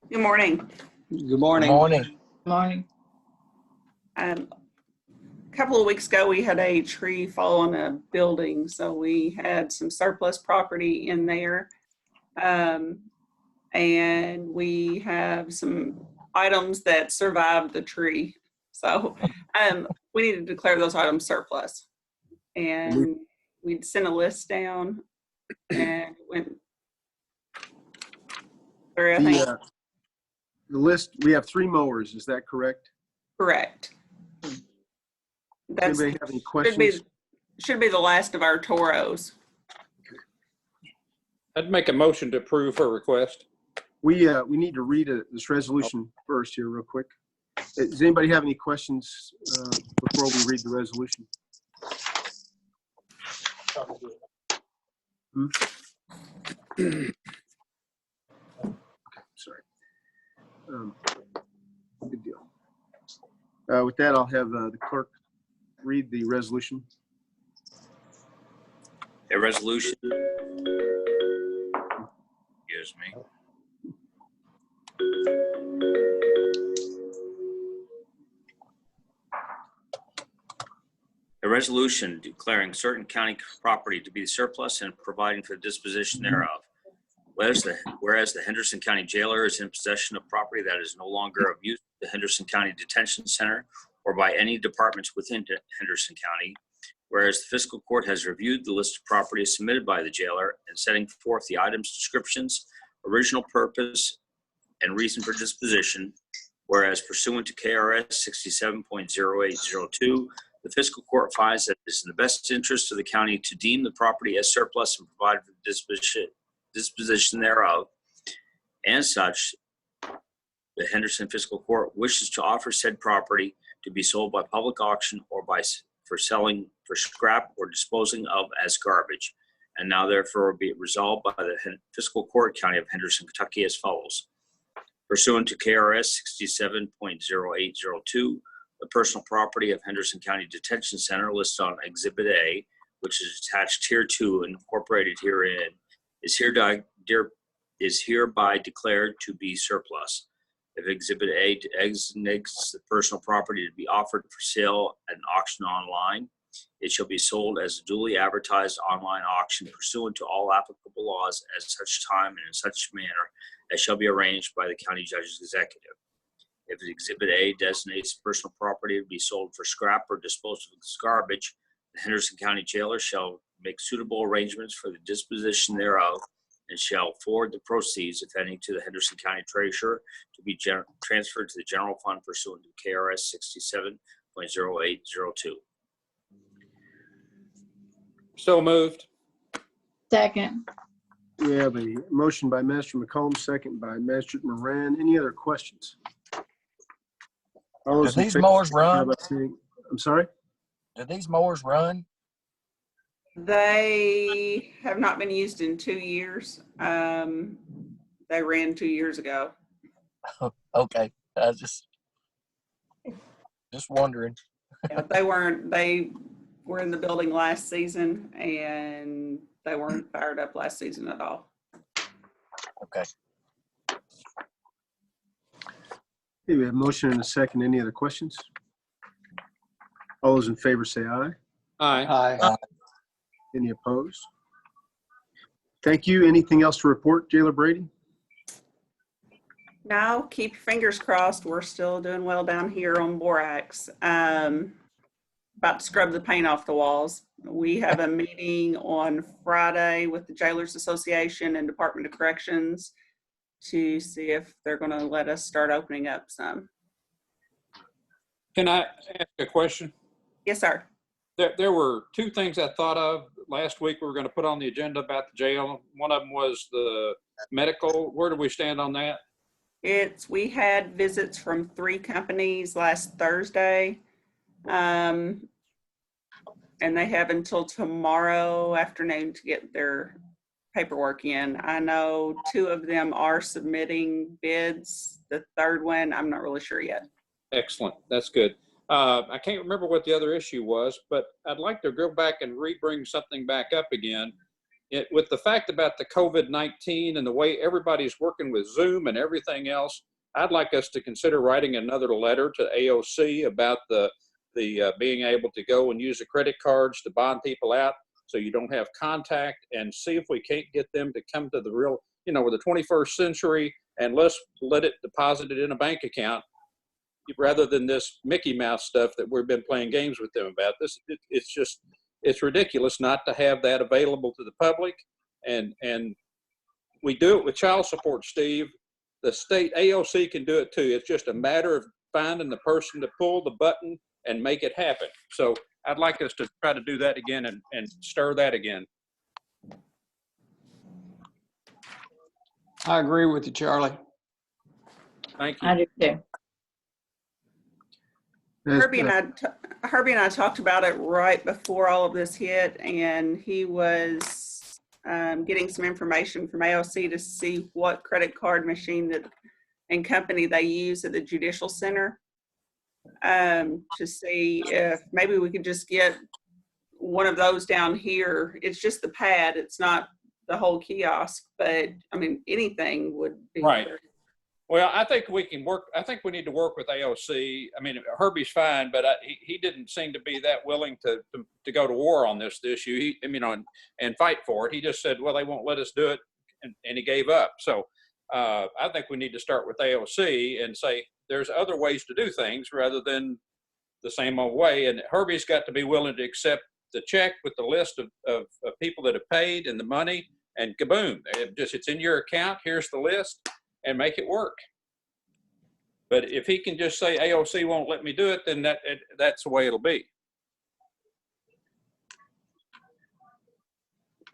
Good morning. Good morning. Good morning. Morning. A couple of weeks ago, we had a tree fall on a building, so we had some surplus property in there. And we have some items that survived the tree. So we need to declare those items surplus. And we'd sent a list down and went through, I think. The list, we have 3 mowers, is that correct? Correct. That's, Anybody have any questions? should be the last of our Toros. I'd make a motion to approve her request. We need to read this resolution first here real quick. Does anybody have any questions before we read the resolution? Okay, sorry. Good deal. With that, I'll have the clerk read the resolution. A resolution. Excuse me. A resolution declaring certain county property to be surplus and providing for the disposition thereof. Whereas the Henderson County Jailer is in possession of property that is no longer of use to the Henderson County Detention Center or by any departments within Henderson County. Whereas the Fiscal Court has reviewed the list of properties submitted by the jailer and setting forth the items' descriptions, original purpose, and reason for disposition. Whereas pursuant to KRS 67.0802, the Fiscal Court finds that it is in the best interest of the county to deem the property as surplus and provide for the disposition thereof. And such, the Henderson Fiscal Court wishes to offer said property to be sold by public auction or for selling for scrap or disposing of as garbage. And now therefore be it resolved by the Fiscal Court, County of Henderson, Kentucky as follows. Pursuant to KRS 67.0802, the personal property of Henderson County Detention Center listed on Exhibit A, which is attached here to and incorporated herein, is hereby declared to be surplus. If Exhibit A designates the personal property to be offered for sale at an auction online, it shall be sold as a duly advertised online auction pursuant to all applicable laws at such time and in such manner as shall be arranged by the county judge's executive. If Exhibit A designates personal property to be sold for scrap or disposed of as garbage, the Henderson County Jailer shall make suitable arrangements for the disposition thereof and shall forward the proceeds, if any, to the Henderson County Treasurer to be transferred to the general fund pursuant to KRS 67.0802. So moved. Second. We have a motion by Master McCollum, second by Master Moran. Any other questions? All Do those in these favor, mowers signify run? by saying- I'm sorry? Do these mowers run? They have not been used in 2 years. They ran 2 years ago. Okay, I was just wondering. Yeah, they were in the building last season and they weren't fired up last season at all. Okay. Okay, we have a motion and a second. Any other questions? All those in favor say aye. Aye. Aye. Any opposed? Thank you. Anything else to report, Jailer Brady? No, keep your fingers crossed. We're still doing well down here on borax. About to scrub the paint off the walls. We have a meeting on Friday with the Jailers Association and Department of Corrections to see if they're going to let us start opening up some. Can I ask a question? Yes, sir. There were two things I thought of last week we were going to put on the agenda about the jail. One of them was the medical. Where do we stand on that? We had visits from 3 companies last Thursday. And they have until tomorrow afternoon to get their paperwork in. I know 2 of them are submitting bids. The third one, I'm not really sure yet. Excellent. That's good. I can't remember what the other issue was, but I'd like to go back and bring something back up again. With the fact about the COVID-19 and the way everybody's working with Zoom and everything else, I'd like us to consider writing another letter to AOC about the being able to go and use the credit cards to bond people out so you don't have contact, and see if we can't get them to come to the real, with the 21st century, and let's let it deposit it in a bank account rather than this Mickey Mouse stuff that we've been playing games with them about. It's ridiculous not to have that available to the public. And we do it with child support, Steve. The state AOC can do it too. It's just a matter of finding the person to pull the button and make it happen. So I'd like us to try to do that again and stir that again. I agree with you, Charlie. Thank you. I do too. Herbie and I talked about it right before all of this hit, and he was getting some information from AOC to see what credit card machine and company they use at the Judicial Center, to see if maybe we could just get one of those down here. It's just the pad. It's not the whole kiosk, but I mean, anything would be right. better. Well, I think we can work. I think we need to work with AOC. I mean, Herbie's fine, but he didn't seem to be that willing to go to war on this issue. And fight for it. He just said, well, they won't let us do it. And he gave up. So I think we need to start with AOC and say, there's other ways to do things rather than the same old way. And Herbie's got to be willing to accept the check with the list of people that have paid and the money, and kaboom, it's in your account. Here's the list. And make it work. But if he can just say AOC won't let me do it, then that's the way it'll be.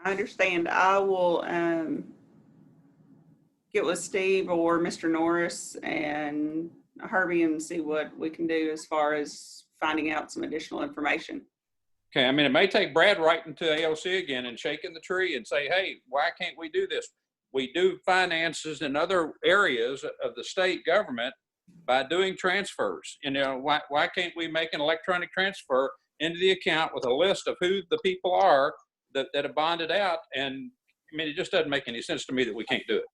I understand. I will get with Steve or Mr. Norris and Herbie and see what we can do as far as finding out some additional information. Okay, I mean, it may take Brad writing to AOC again and shaking the tree and say, hey, why can't we do this? We do finances in other areas of the state government by doing transfers. Why can't we make an electronic transfer into the account with a list of who the people are that have bonded out? And I mean, it just doesn't make any sense to me that we can't do it.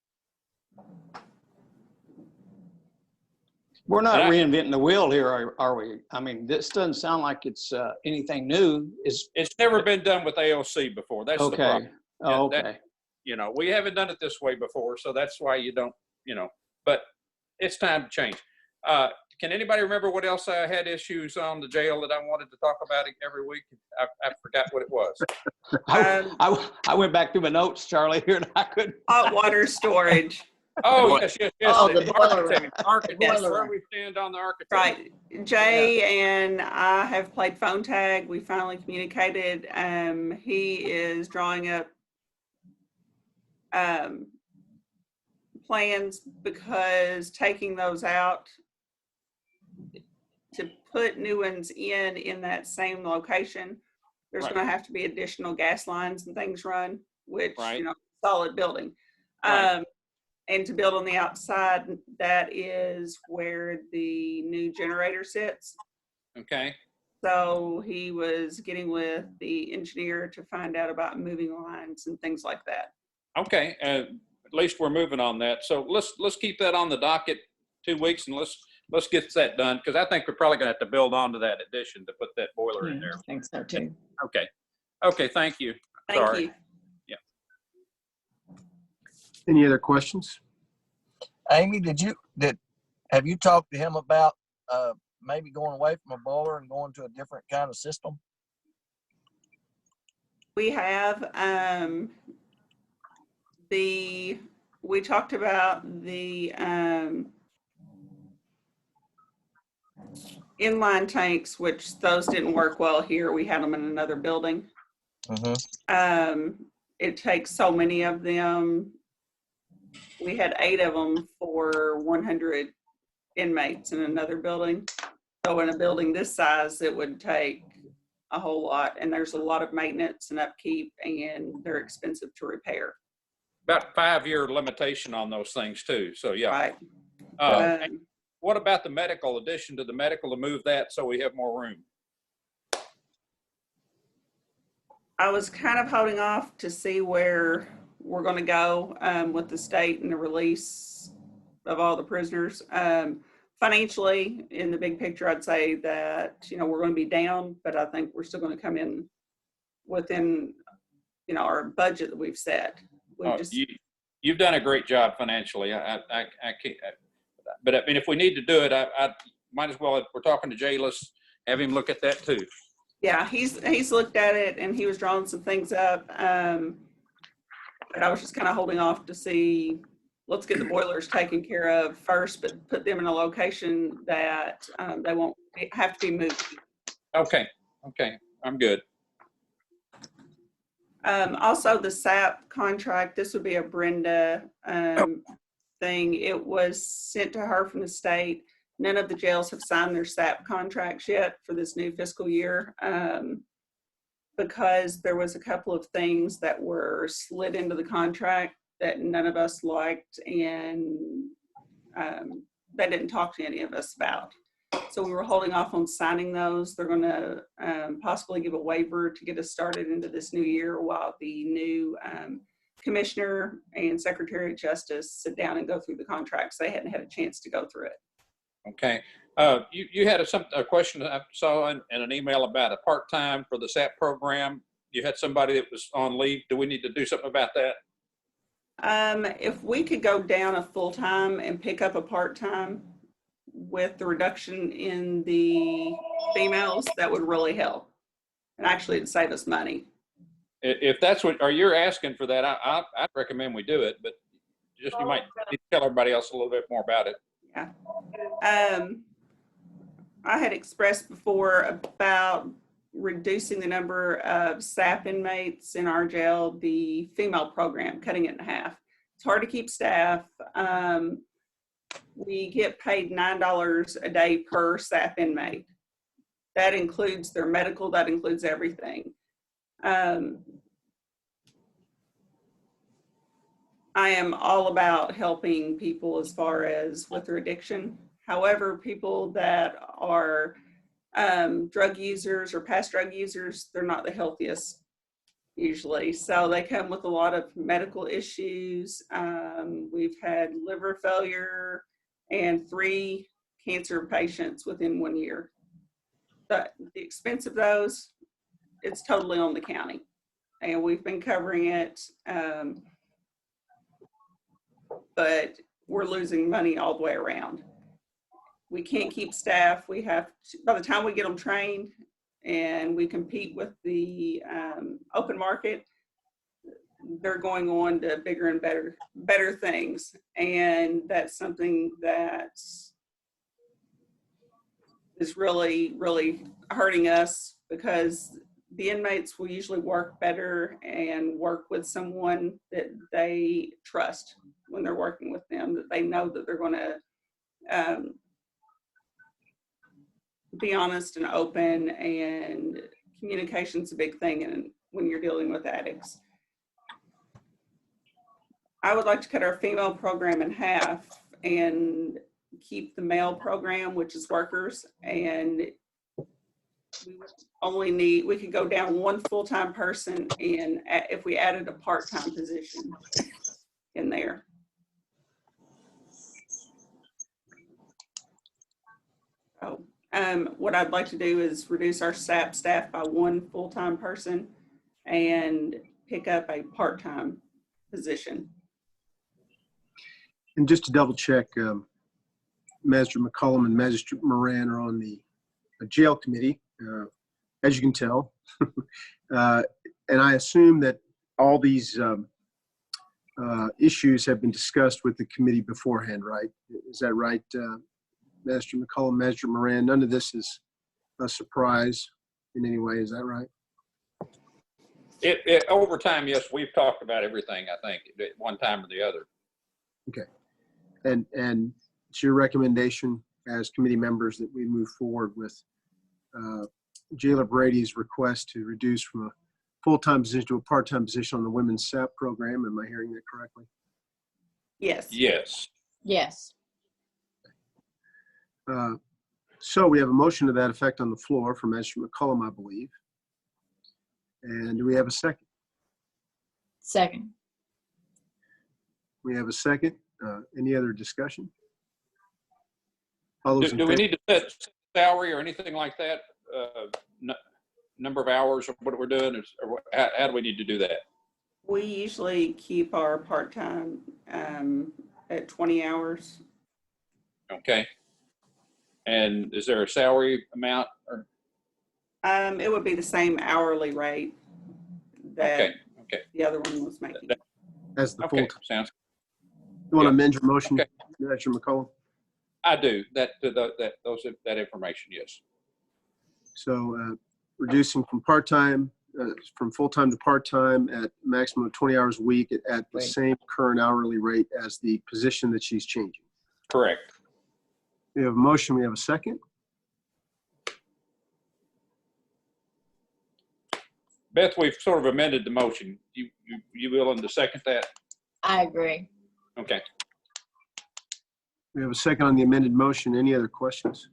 We're not reinventing the wheel here, are we? I mean, this doesn't sound like it's anything new. It's never been done with AOC before. That's okay. The problem. Oh, okay. We haven't done it this way before, so that's why you don't, but it's time to change. Can anybody remember what else I had issues on the jail that I wanted to talk about every week? I forgot what it was. I went back through my notes, Charlie, here, and I couldn't. Hot water storage. Oh, yes. Oh, the architect. Yes. Where we stand on the architect. Right. Jay and I have played phone tag. We finally communicated. He is drawing up plans, because taking those out to put new ones in that same location, there's Right. going to have to be additional gas lines and things run, which, Right. Solid building. Right. And to build on the outside, that is where the new generator sits. Okay. So he was getting with the engineer to find out about moving lines and things like that. Okay. At least we're moving on that. So let's keep that on the docket 2 weeks, and let's get that done, because I think we're probably going to have to build on to that addition to put that boiler in there. I think so too. Okay. Okay. Thank you. Thank Sorry. you. Any other questions? Amy, have you talked to him about maybe going away from a boiler and going to a different kind of system? We have, we talked about the inline tanks, which those didn't work well here. We had them in another building. It takes so many of them. We had 8 of them for 100 inmates in another building. So in a building this size, it would take a whole lot, and there's a lot of maintenance and upkeep, and they're expensive to repair. About 5-year limitation on those things too. So yeah. Right. What about the medical addition to the medical to move that so we have more room? I was kind of holding off to see where we're going to go with the state and the release of all the prisoners. Financially, in the big picture, I'd say that, you know, we're going to be down, but I think we're still going to come in within, you know, our budget that we've set. You've done a great job financially. I can't, but I mean, if we need to do it, I might as well, if we're talking to Jay, let's have him look at that too. Yeah, he's looked at it and he was drawing some things up. But I was just kind of holding off to see, let's get the boilers taken care of first, but put them in a location that they won't have to be moved. Okay, I'm good. Also, the SAP contract, this would be a Brenda thing. It was sent to her from the state. None of the jails have signed their SAP contracts yet for this new fiscal year because there was a couple of things that were slid into the contract that none of us liked, and they didn't talk to any of us about. So we were holding off on signing those. They're going to possibly give a waiver to get us started into this new year while the new commissioner and secretary of justice sit down and go through the contracts. They hadn't had a chance to go through it. Okay. You had a question I saw in an email about a part-time for the SAP program. You had somebody that was on leave. Do we need to do something about that? If we could go down a full-time and pick up a part-time with the reduction in the females, that would really help. And actually it'd save us money. If that's what, or you're asking for that, I'd recommend we do it, but just you might need to tell everybody else a little bit more about it. Yeah. I had expressed before about reducing the number of SAP inmates in our jail, the female program, cutting it in half. It's hard to keep staff. We get paid $9 a day per SAP inmate. That includes their medical, that includes everything. I am all about helping people as far as with their addiction. However, people that are drug users or past drug users, they're not the healthiest usually. So they come with a lot of medical issues. We've had liver failure and 3 cancer patients within 1 year. But the expense of those, it's totally on the county. And we've been covering it. But we're losing money all the way around. We can't keep staff. We have to, by the time we get them trained and we compete with the open market, they're going on to bigger and better things. And that's something that is really, really hurting us because the inmates will usually work better and work with someone that they trust when they're working with them, that they know that they're going to be honest and open, and communication's a big thing when you're dealing with addicts. I would like to cut our female program in half and keep the male program, which is workers, and we could go down 1 full-time person, and if we added a part-time position in there. So, what I'd like to do is reduce our SAP staff by 1 full-time person and pick up a part-time position. And just to double check, Magistrate McCollum and Magistrate Moran are on the jail committee, as you can tell. And I assume that all these issues have been discussed with the committee beforehand, right? Is that right, Magistrate McCollum, Magistrate Moran? None of this is a surprise in any way, is that right? Over time, yes, we've talked about everything, I think, at one time or the other. Okay. And it's your recommendation as committee members that we move forward with Jailer Brady's request to reduce from a full-time position to a part-time position on the women's SAP program. Am I hearing that correctly? Yes. Yes. Yes. So we have a motion to that effect on the floor from Magistrate McCollum, I believe. And do we have a second? Second. We have a second. Any other discussion? All those in Do we favor? need to set salary or anything like that? Number of hours or what we're doing? Or how do we need to do that? We usually keep our part-time at 20 hours. Okay. And is there a salary amount? Or? It would be the same hourly rate that Okay. the other one was making. As the Okay. full-time. Sounds. You want to amend your motion, Okay. Magistrate McCollum? I do that information. Yes. So reducing from part-time, from full-time to part-time at maximum of 20 hours a week at the same current hourly rate as the position that she's changing. Correct. We have a motion. We have a second. Beth, we've sort of amended the motion. You willing to second that? I agree. Okay. We have a second on the amended motion. Any other questions?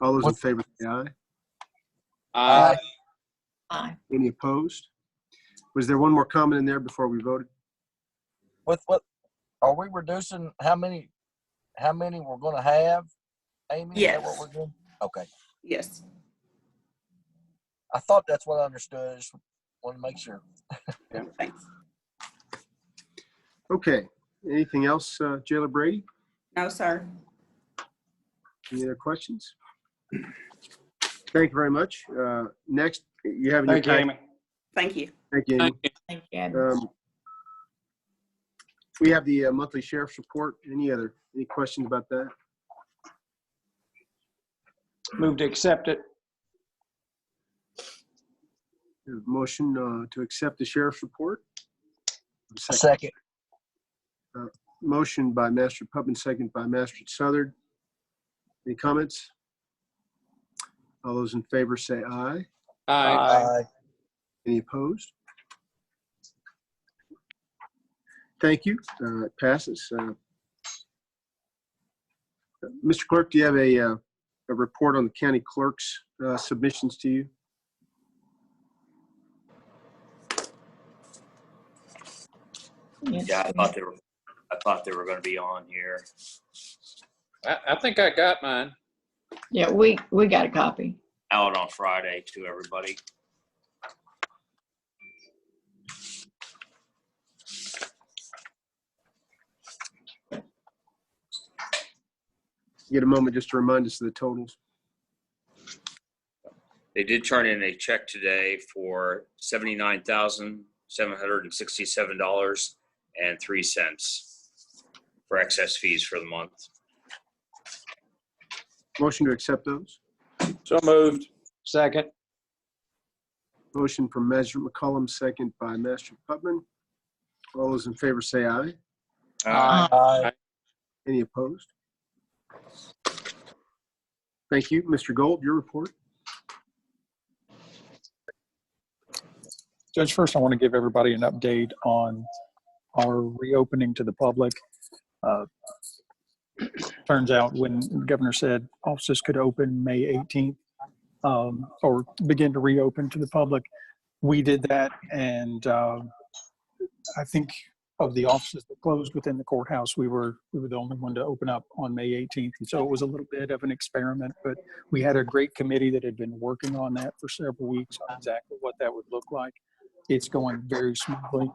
All those in favor say aye. Aye. Aye. Any opposed? Was there one more comment in there before we voted? With what, are we reducing how many we're gonna have, Amy? Is that what Yes. we're doing? Okay. Yes. I thought that's what I understood. I just want to make sure. Thanks. Okay. Anything else, Jailer Brady? No, sir. Any other questions? Thank you very much. Next, you have in your Thank you, packet- Amy. Thank you. Thank you, Amy. Thank you, Adam. We have the monthly sheriff's report. Any questions about that? Move to accept it. We have a motion to accept the sheriff's report. Second. Motion by Master Pubman, second by Master Southard. Any comments? All those in favor say aye. Aye. Aye. Any opposed? Thank you. It passes. Mr. Clerk, do you have a report on the county clerk's submissions to you? Yes. Yeah, I thought they were going to be on here. I think I got mine. Yeah, we got a copy. Out on Friday to everybody. Get a moment just to remind us of the totals. They did turn in a check today for $79,767.03 for excess fees for the month. Motion to accept those. So moved. Second. Motion from Magistrate McCollum, second by Master Putman. All those in favor say aye. Aye. Aye. Any opposed? Thank you. Mr. Gold, your report. Judge, first I want to give everybody an update on our reopening to the public. Turns out when the governor said offices could open May 18th or begin to reopen to the public, we did that. And I think of the offices that closed within the courthouse, we were the only one to open up on May 18th. And so it was a little bit of an experiment, but we had a great committee that had been working on that for several weeks on exactly what that would look like. It's going very smoothly.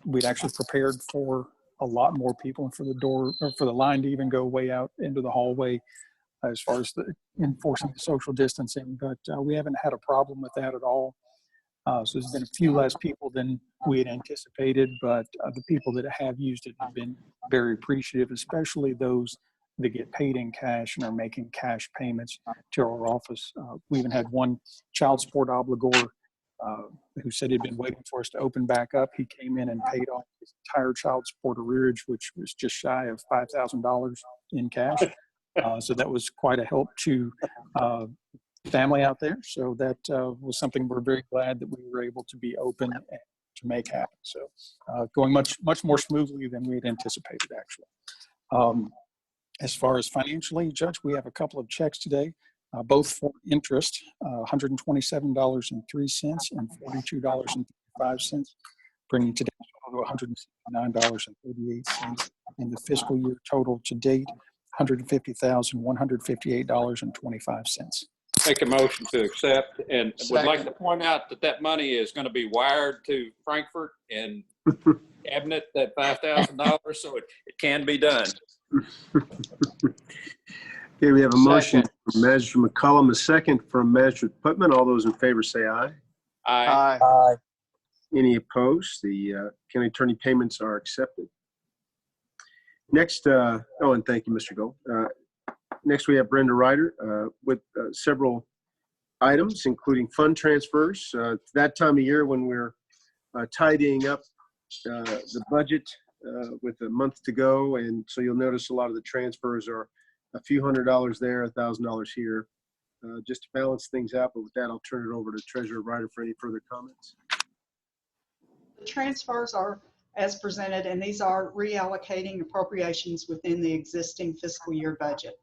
We'd actually prepared for a lot more people and for the door or for the line to even go way out into the hallway as far as the enforcing the social distancing. But we haven't had a problem with that at all. So there's been a few less people than we had anticipated, but the people that have used it have been very appreciative, especially those that get paid in cash and are making cash payments to our office. We even had one child support obligor who said he'd been waiting for us to open back up. He came in and paid off his entire child support arrearage, which was just shy of $5,000 in cash. So that was quite a help to family out there. So that was something we're very glad that we were able to be open and to make happen. So going much more smoothly than we had anticipated, actually. As far as financially, Judge, we have a couple of checks today, both for interest, $127.03 and $42.35, bringing today's total to $169.38, and the fiscal year total to date, $150,158.25. Make a motion to accept, and would like to point out that that money is going to be wired to Frankfurt and cabinet, that $5,000, so it can be done. Okay, we have a motion from Magistrate McCollum, a second from Magistrate Putman. All those in favor say aye. Aye. Aye. Any opposed? The county attorney payments are accepted. Next, and thank you, Mr. Gold. Next, we have Brenda Ryder with several items, including fund transfers. That time of year when we're tidying up the budget with a month to go, and so you'll notice a lot of the transfers are a few $100s there, $1,000 here, just to balance things out. But with that, I'll turn it over to Treasurer Ryder for any further comments. The transfers are as presented, and these are reallocating appropriations within the existing fiscal year budget.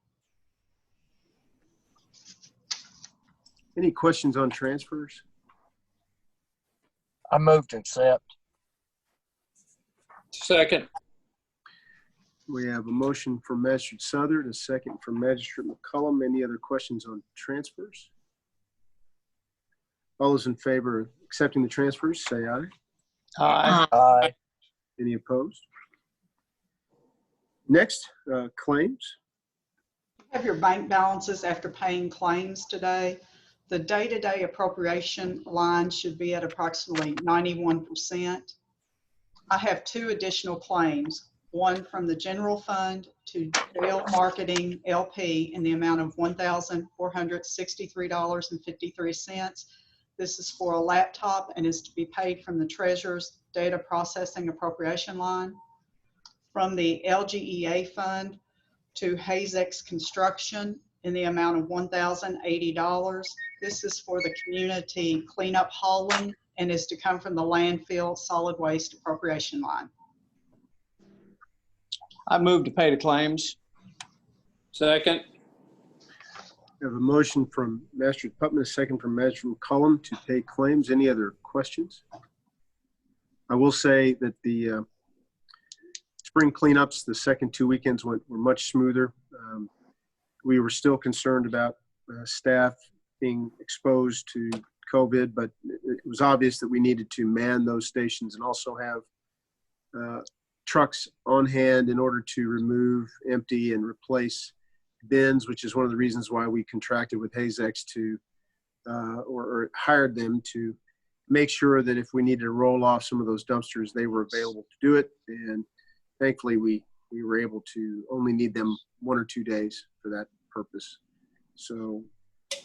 Any questions on transfers? I move to accept. Second. We have a motion from Magistrate Southern, a second from Magistrate McCollum. Any other questions on transfers? All those in favor of accepting the transfers, say aye. Aye. Aye. Any opposed? Next, claims. You have your bank balances after paying claims today. The day-to-day appropriation line should be at approximately 91%. I have two additional claims, one from the general fund to jail marketing LP in the amount of $1,463.53. This is for a laptop and is to be paid from the treasurer's data processing appropriation line. From the LGEA fund to Hazex Construction in the amount of $1,080. This is for the community cleanup hauling and is to come from the landfill solid waste appropriation line. I move to pay the claims. Second. We have a motion from Magistrate Putman, a second from Magistrate McCollum to pay claims. Any other questions? I will say that the spring cleanups, the second two weekends were much smoother. We were still concerned about staff being exposed to COVID, but it was obvious that we needed to man those stations and also have trucks on hand in order to remove, empty, and replace bins, which is one of the reasons why we contracted with Hazex to, or hired them to make sure that if we needed to roll off some of those dumpsters, they were available to do it. And thankfully, we were able to only need them 1 or 2 days for that purpose. So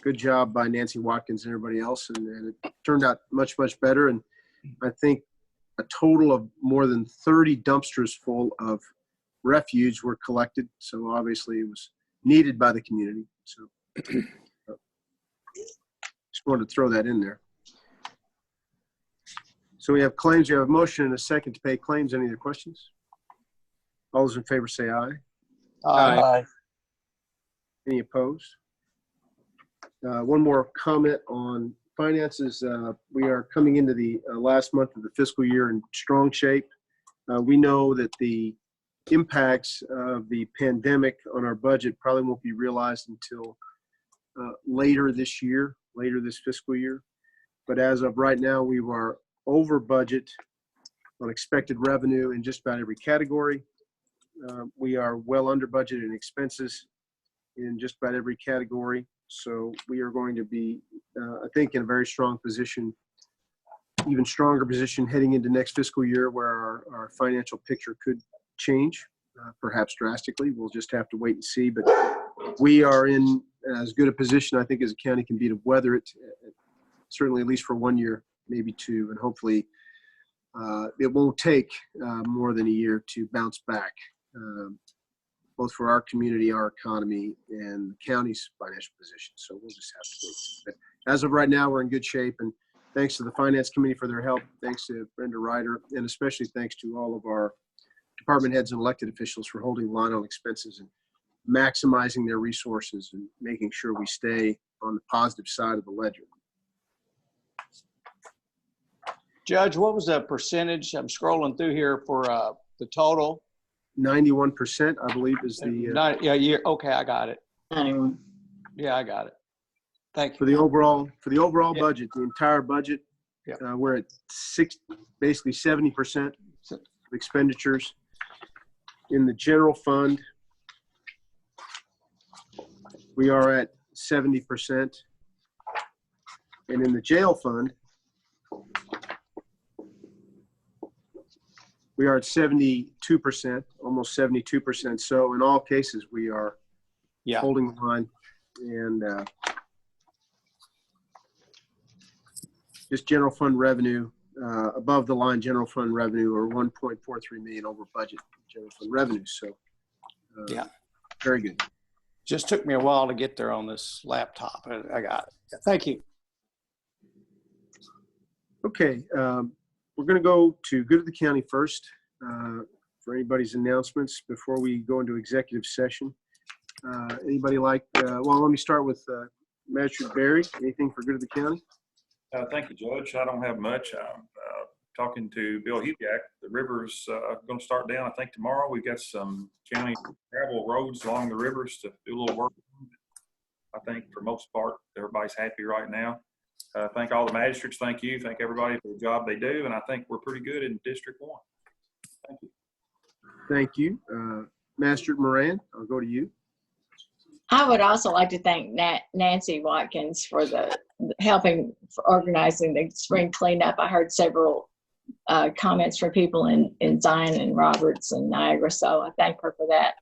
good job by Nancy Watkins and everybody else. And it turned out much, much better. And I think a total of more than 30 dumpsters full of refuge were collected. So obviously it was needed by the community. So just wanted to throw that in there. So we have claims. We have a motion and a second to pay claims. Any other questions? All those in favor say aye. Aye. Aye. Any opposed? One more comment on finances. We are coming into the last month of the fiscal year in strong shape. We know that the impacts of the pandemic on our budget probably won't be realized until later this year, later this fiscal year. But as of right now, we are over budget on expected revenue in just about every category. We are well under budget in expenses in just about every category. So we are going to be, I think, in a very strong position, even stronger position heading into next fiscal year, where our financial picture could change, perhaps drastically. We'll just have to wait and see. But we are in as good a position, I think, as a county can be to weather it, certainly at least for 1 year, maybe 2, and hopefully it won't take more than a year to bounce back, both for our community, our economy, and the county's financial position. So we'll just have to wait. But as of right now, we're in good shape, and thanks to the Finance Committee for their help. Thanks to Brenda Ryder, and especially thanks to all of our department heads and elected officials for holding the line on expenses and maximizing their resources and making sure we stay on the positive side of the ledger. Judge, what was the percentage? I'm scrolling through here for the total. 91%, I believe, is the okay, I got it. 91. Yeah, I got it. Thank you. for the overall budget, the entire budget. We're at basically 70% of expenditures. In the general fund, we are at 70%, and in the jail fund, we are at 72%, almost 72%. So in all cases, we are holding the line, and just general fund revenue, above the line general fund revenue, or 1.43 million over budget general fund revenue. So very good. Just took me a while to get there on this laptop. I got it. Thank you. Okay, we're going to go to good of the county first for anybody's announcements before we go into executive session. Anybody like, well, let me start with Magistrate Berry. Anything for good of the county? Thank you, Judge. I don't have much. Talking to Bill Hubiak, the river's going to start down, I think, tomorrow. We've got some county gravel roads along the rivers to do a little work. I think for most part, everybody's happy right now. Thank all the magistrates. Thank you. Thank everybody for the job they do. And I think we're pretty good in District 1. Thank you. Thank you. Master Moran, I'll go to you. I would also like to thank Nancy Watkins for helping for organizing the spring cleanup. I heard several comments from people in Zion and Roberts and Niagara, so I thank her for that.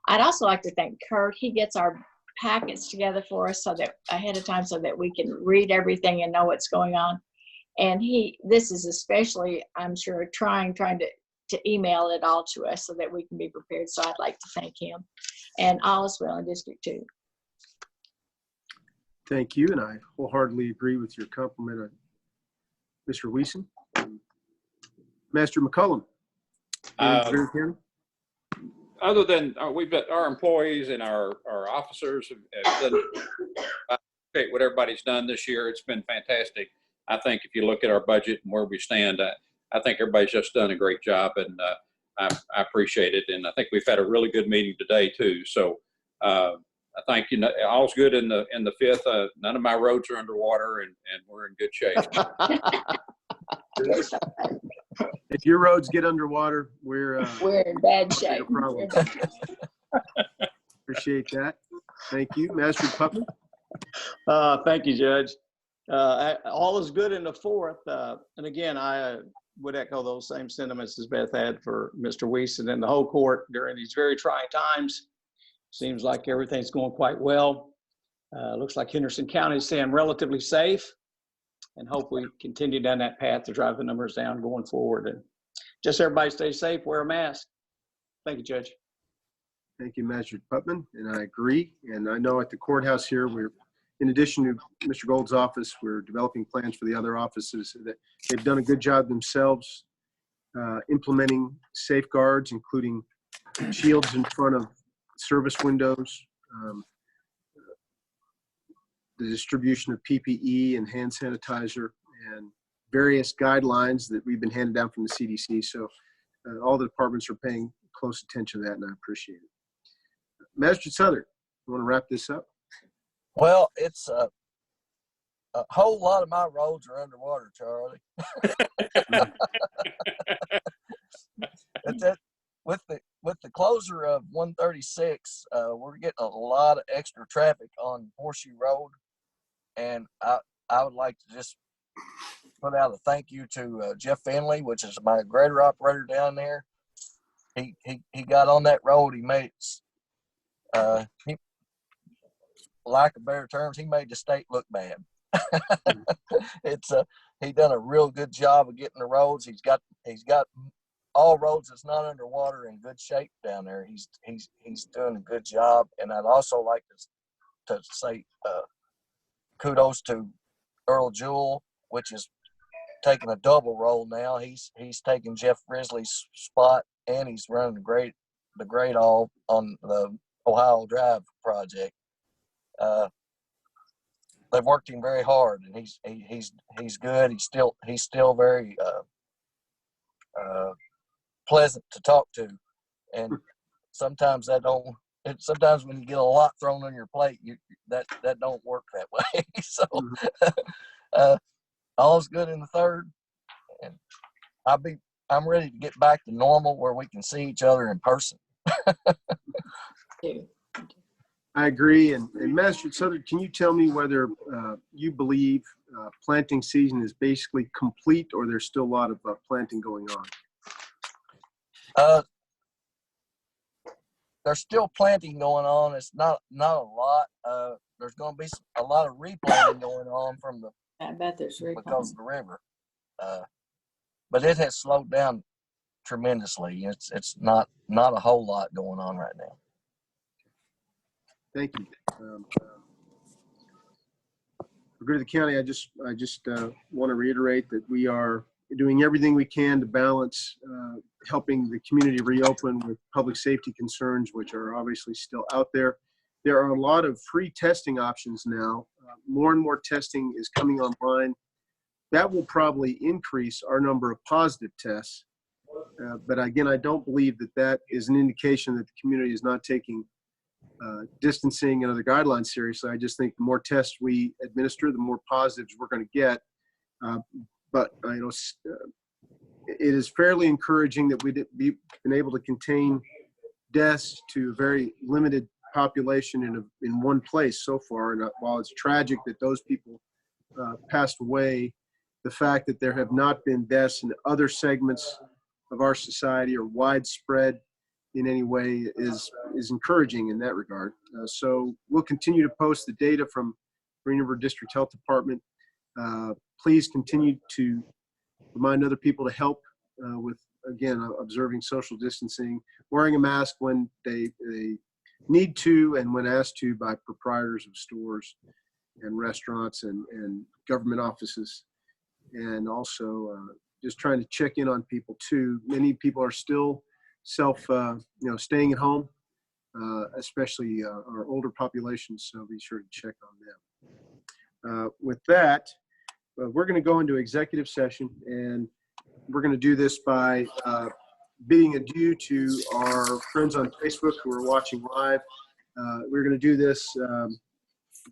I'd also like to thank Kurt. He gets our packets together for us so that ahead of time, so that we can read everything and know what's going on. And this is especially, I'm sure, trying to email it all to us so that we can be prepared. So I'd like to thank him, and all is well in District 2. Thank you, and I wholeheartedly agree with your compliment on Mr. Weeson. Master McCullum. Other than we've got our employees and our officers have done what everybody's done this year. It's been fantastic. I think if you look at our budget and where we stand, I think everybody's just done a great job, and I appreciate it. And I think we've had a really good meeting today too. So I think all's good in the 5th. None of my roads are underwater, and we're in good shape. If your roads get underwater, we're in bad shape. Appreciate that. Thank you, Master Putman. Thank you, Judge. All is good in the 4th. And again, I would echo those same sentiments as Beth had for Mr. Weeson and the whole court during these very trying times. Seems like everything's going quite well. Looks like Henderson County is staying relatively safe, and hope we continue down that path to drive the numbers down going forward. And just everybody stay safe, wear a mask. Thank you, Judge. Thank you, Master Putman, and I agree. And I know at the courthouse here, in addition to Mr. Gold's office, we're developing plans for the other offices. That they've done a good job themselves implementing safeguards, including shields in front of service windows, the distribution of PPE and hand sanitizer, and various guidelines that we've been handed down from the CDC. So all the departments are paying close attention to that, and I appreciate it. Magistrate Southern, you want to wrap this up? Well, A whole lot of my roads are underwater, Charlie. With the closure of 136, we're getting a lot of extra traffic on Horseshoe Road, and I would like to just put out a thank you to Jeff Finley, which is my grader operator down there. He got on that road. He made he, lack of better terms, he made the state look bad. He done a real good job of getting the roads. He's got all roads that's not underwater in good shape down there. He's doing a good job. And I'd also like to say kudos to Earl Jewell, which is taking a double role now. He's taking Jeff Risley's spot, and he's running the grade all on the Ohio Drive project. They've worked him very hard, and he's good. He's still very pleasant to talk to, and sometimes sometimes when you get a lot thrown on your plate, that don't work that way. So all's good in the third, and I'm ready to get back to normal where we can see each other in person. I agree. And Master Southern, can you tell me whether you believe planting season is basically complete, or there's still a lot of planting going on? There's still planting going on. It's not a lot. There's going to be a lot of replanting going on I bet there's because of the river. But it has slowed down tremendously. It's not a whole lot going on right now. Thank you. For good of the county, I just want to reiterate that we are doing everything we can to balance helping the community reopen with public safety concerns, which are obviously still out there. There are a lot of free testing options now. More and more testing is coming online. That will probably increase our number of positive tests. But again, I don't believe that is an indication that the community is not taking distancing and other guidelines seriously. I just think the more tests we administer, the more positives we're going to get. But it is fairly encouraging that we've been able to contain deaths to a very limited population in one place so far. And while it's tragic that those people passed away, the fact that there have not been deaths in other segments of our society or widespread in any way is encouraging in that regard. So we'll continue to post the data from Green River District Health Department. Please continue to remind other people to help with, again, observing social distancing, wearing a mask when they need to and when asked to by proprietors of stores and restaurants and government offices. And also just trying to check in on people too. Many people are still staying at home, especially our older populations, so be sure to check on them. With that, we're going to go into executive session, and we're going to do this by bidding adieu to our friends on Facebook who are watching live. We're going to do this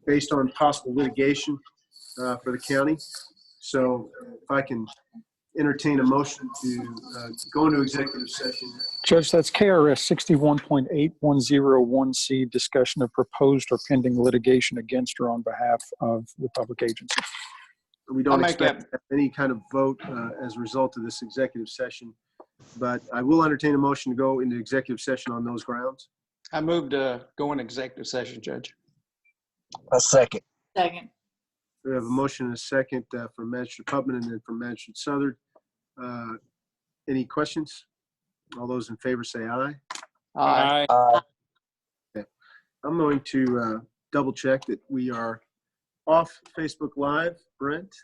based on possible litigation for the county. So if I can entertain a motion to go into executive session. Judge, that's KRS 61.8101C, discussion of proposed or pending litigation against or on behalf of the public agency. We don't expect any kind of vote as a result of this executive session, but I will entertain a motion to go into executive session on those grounds. I moved to go in executive session, Judge. A second. Second. We have a motion and a second from Magistrate Putman and then from Magistrate Southern. Any questions? All those in favor say aye. Aye. Okay. I'm going to double check that we are off Facebook Live, Brent.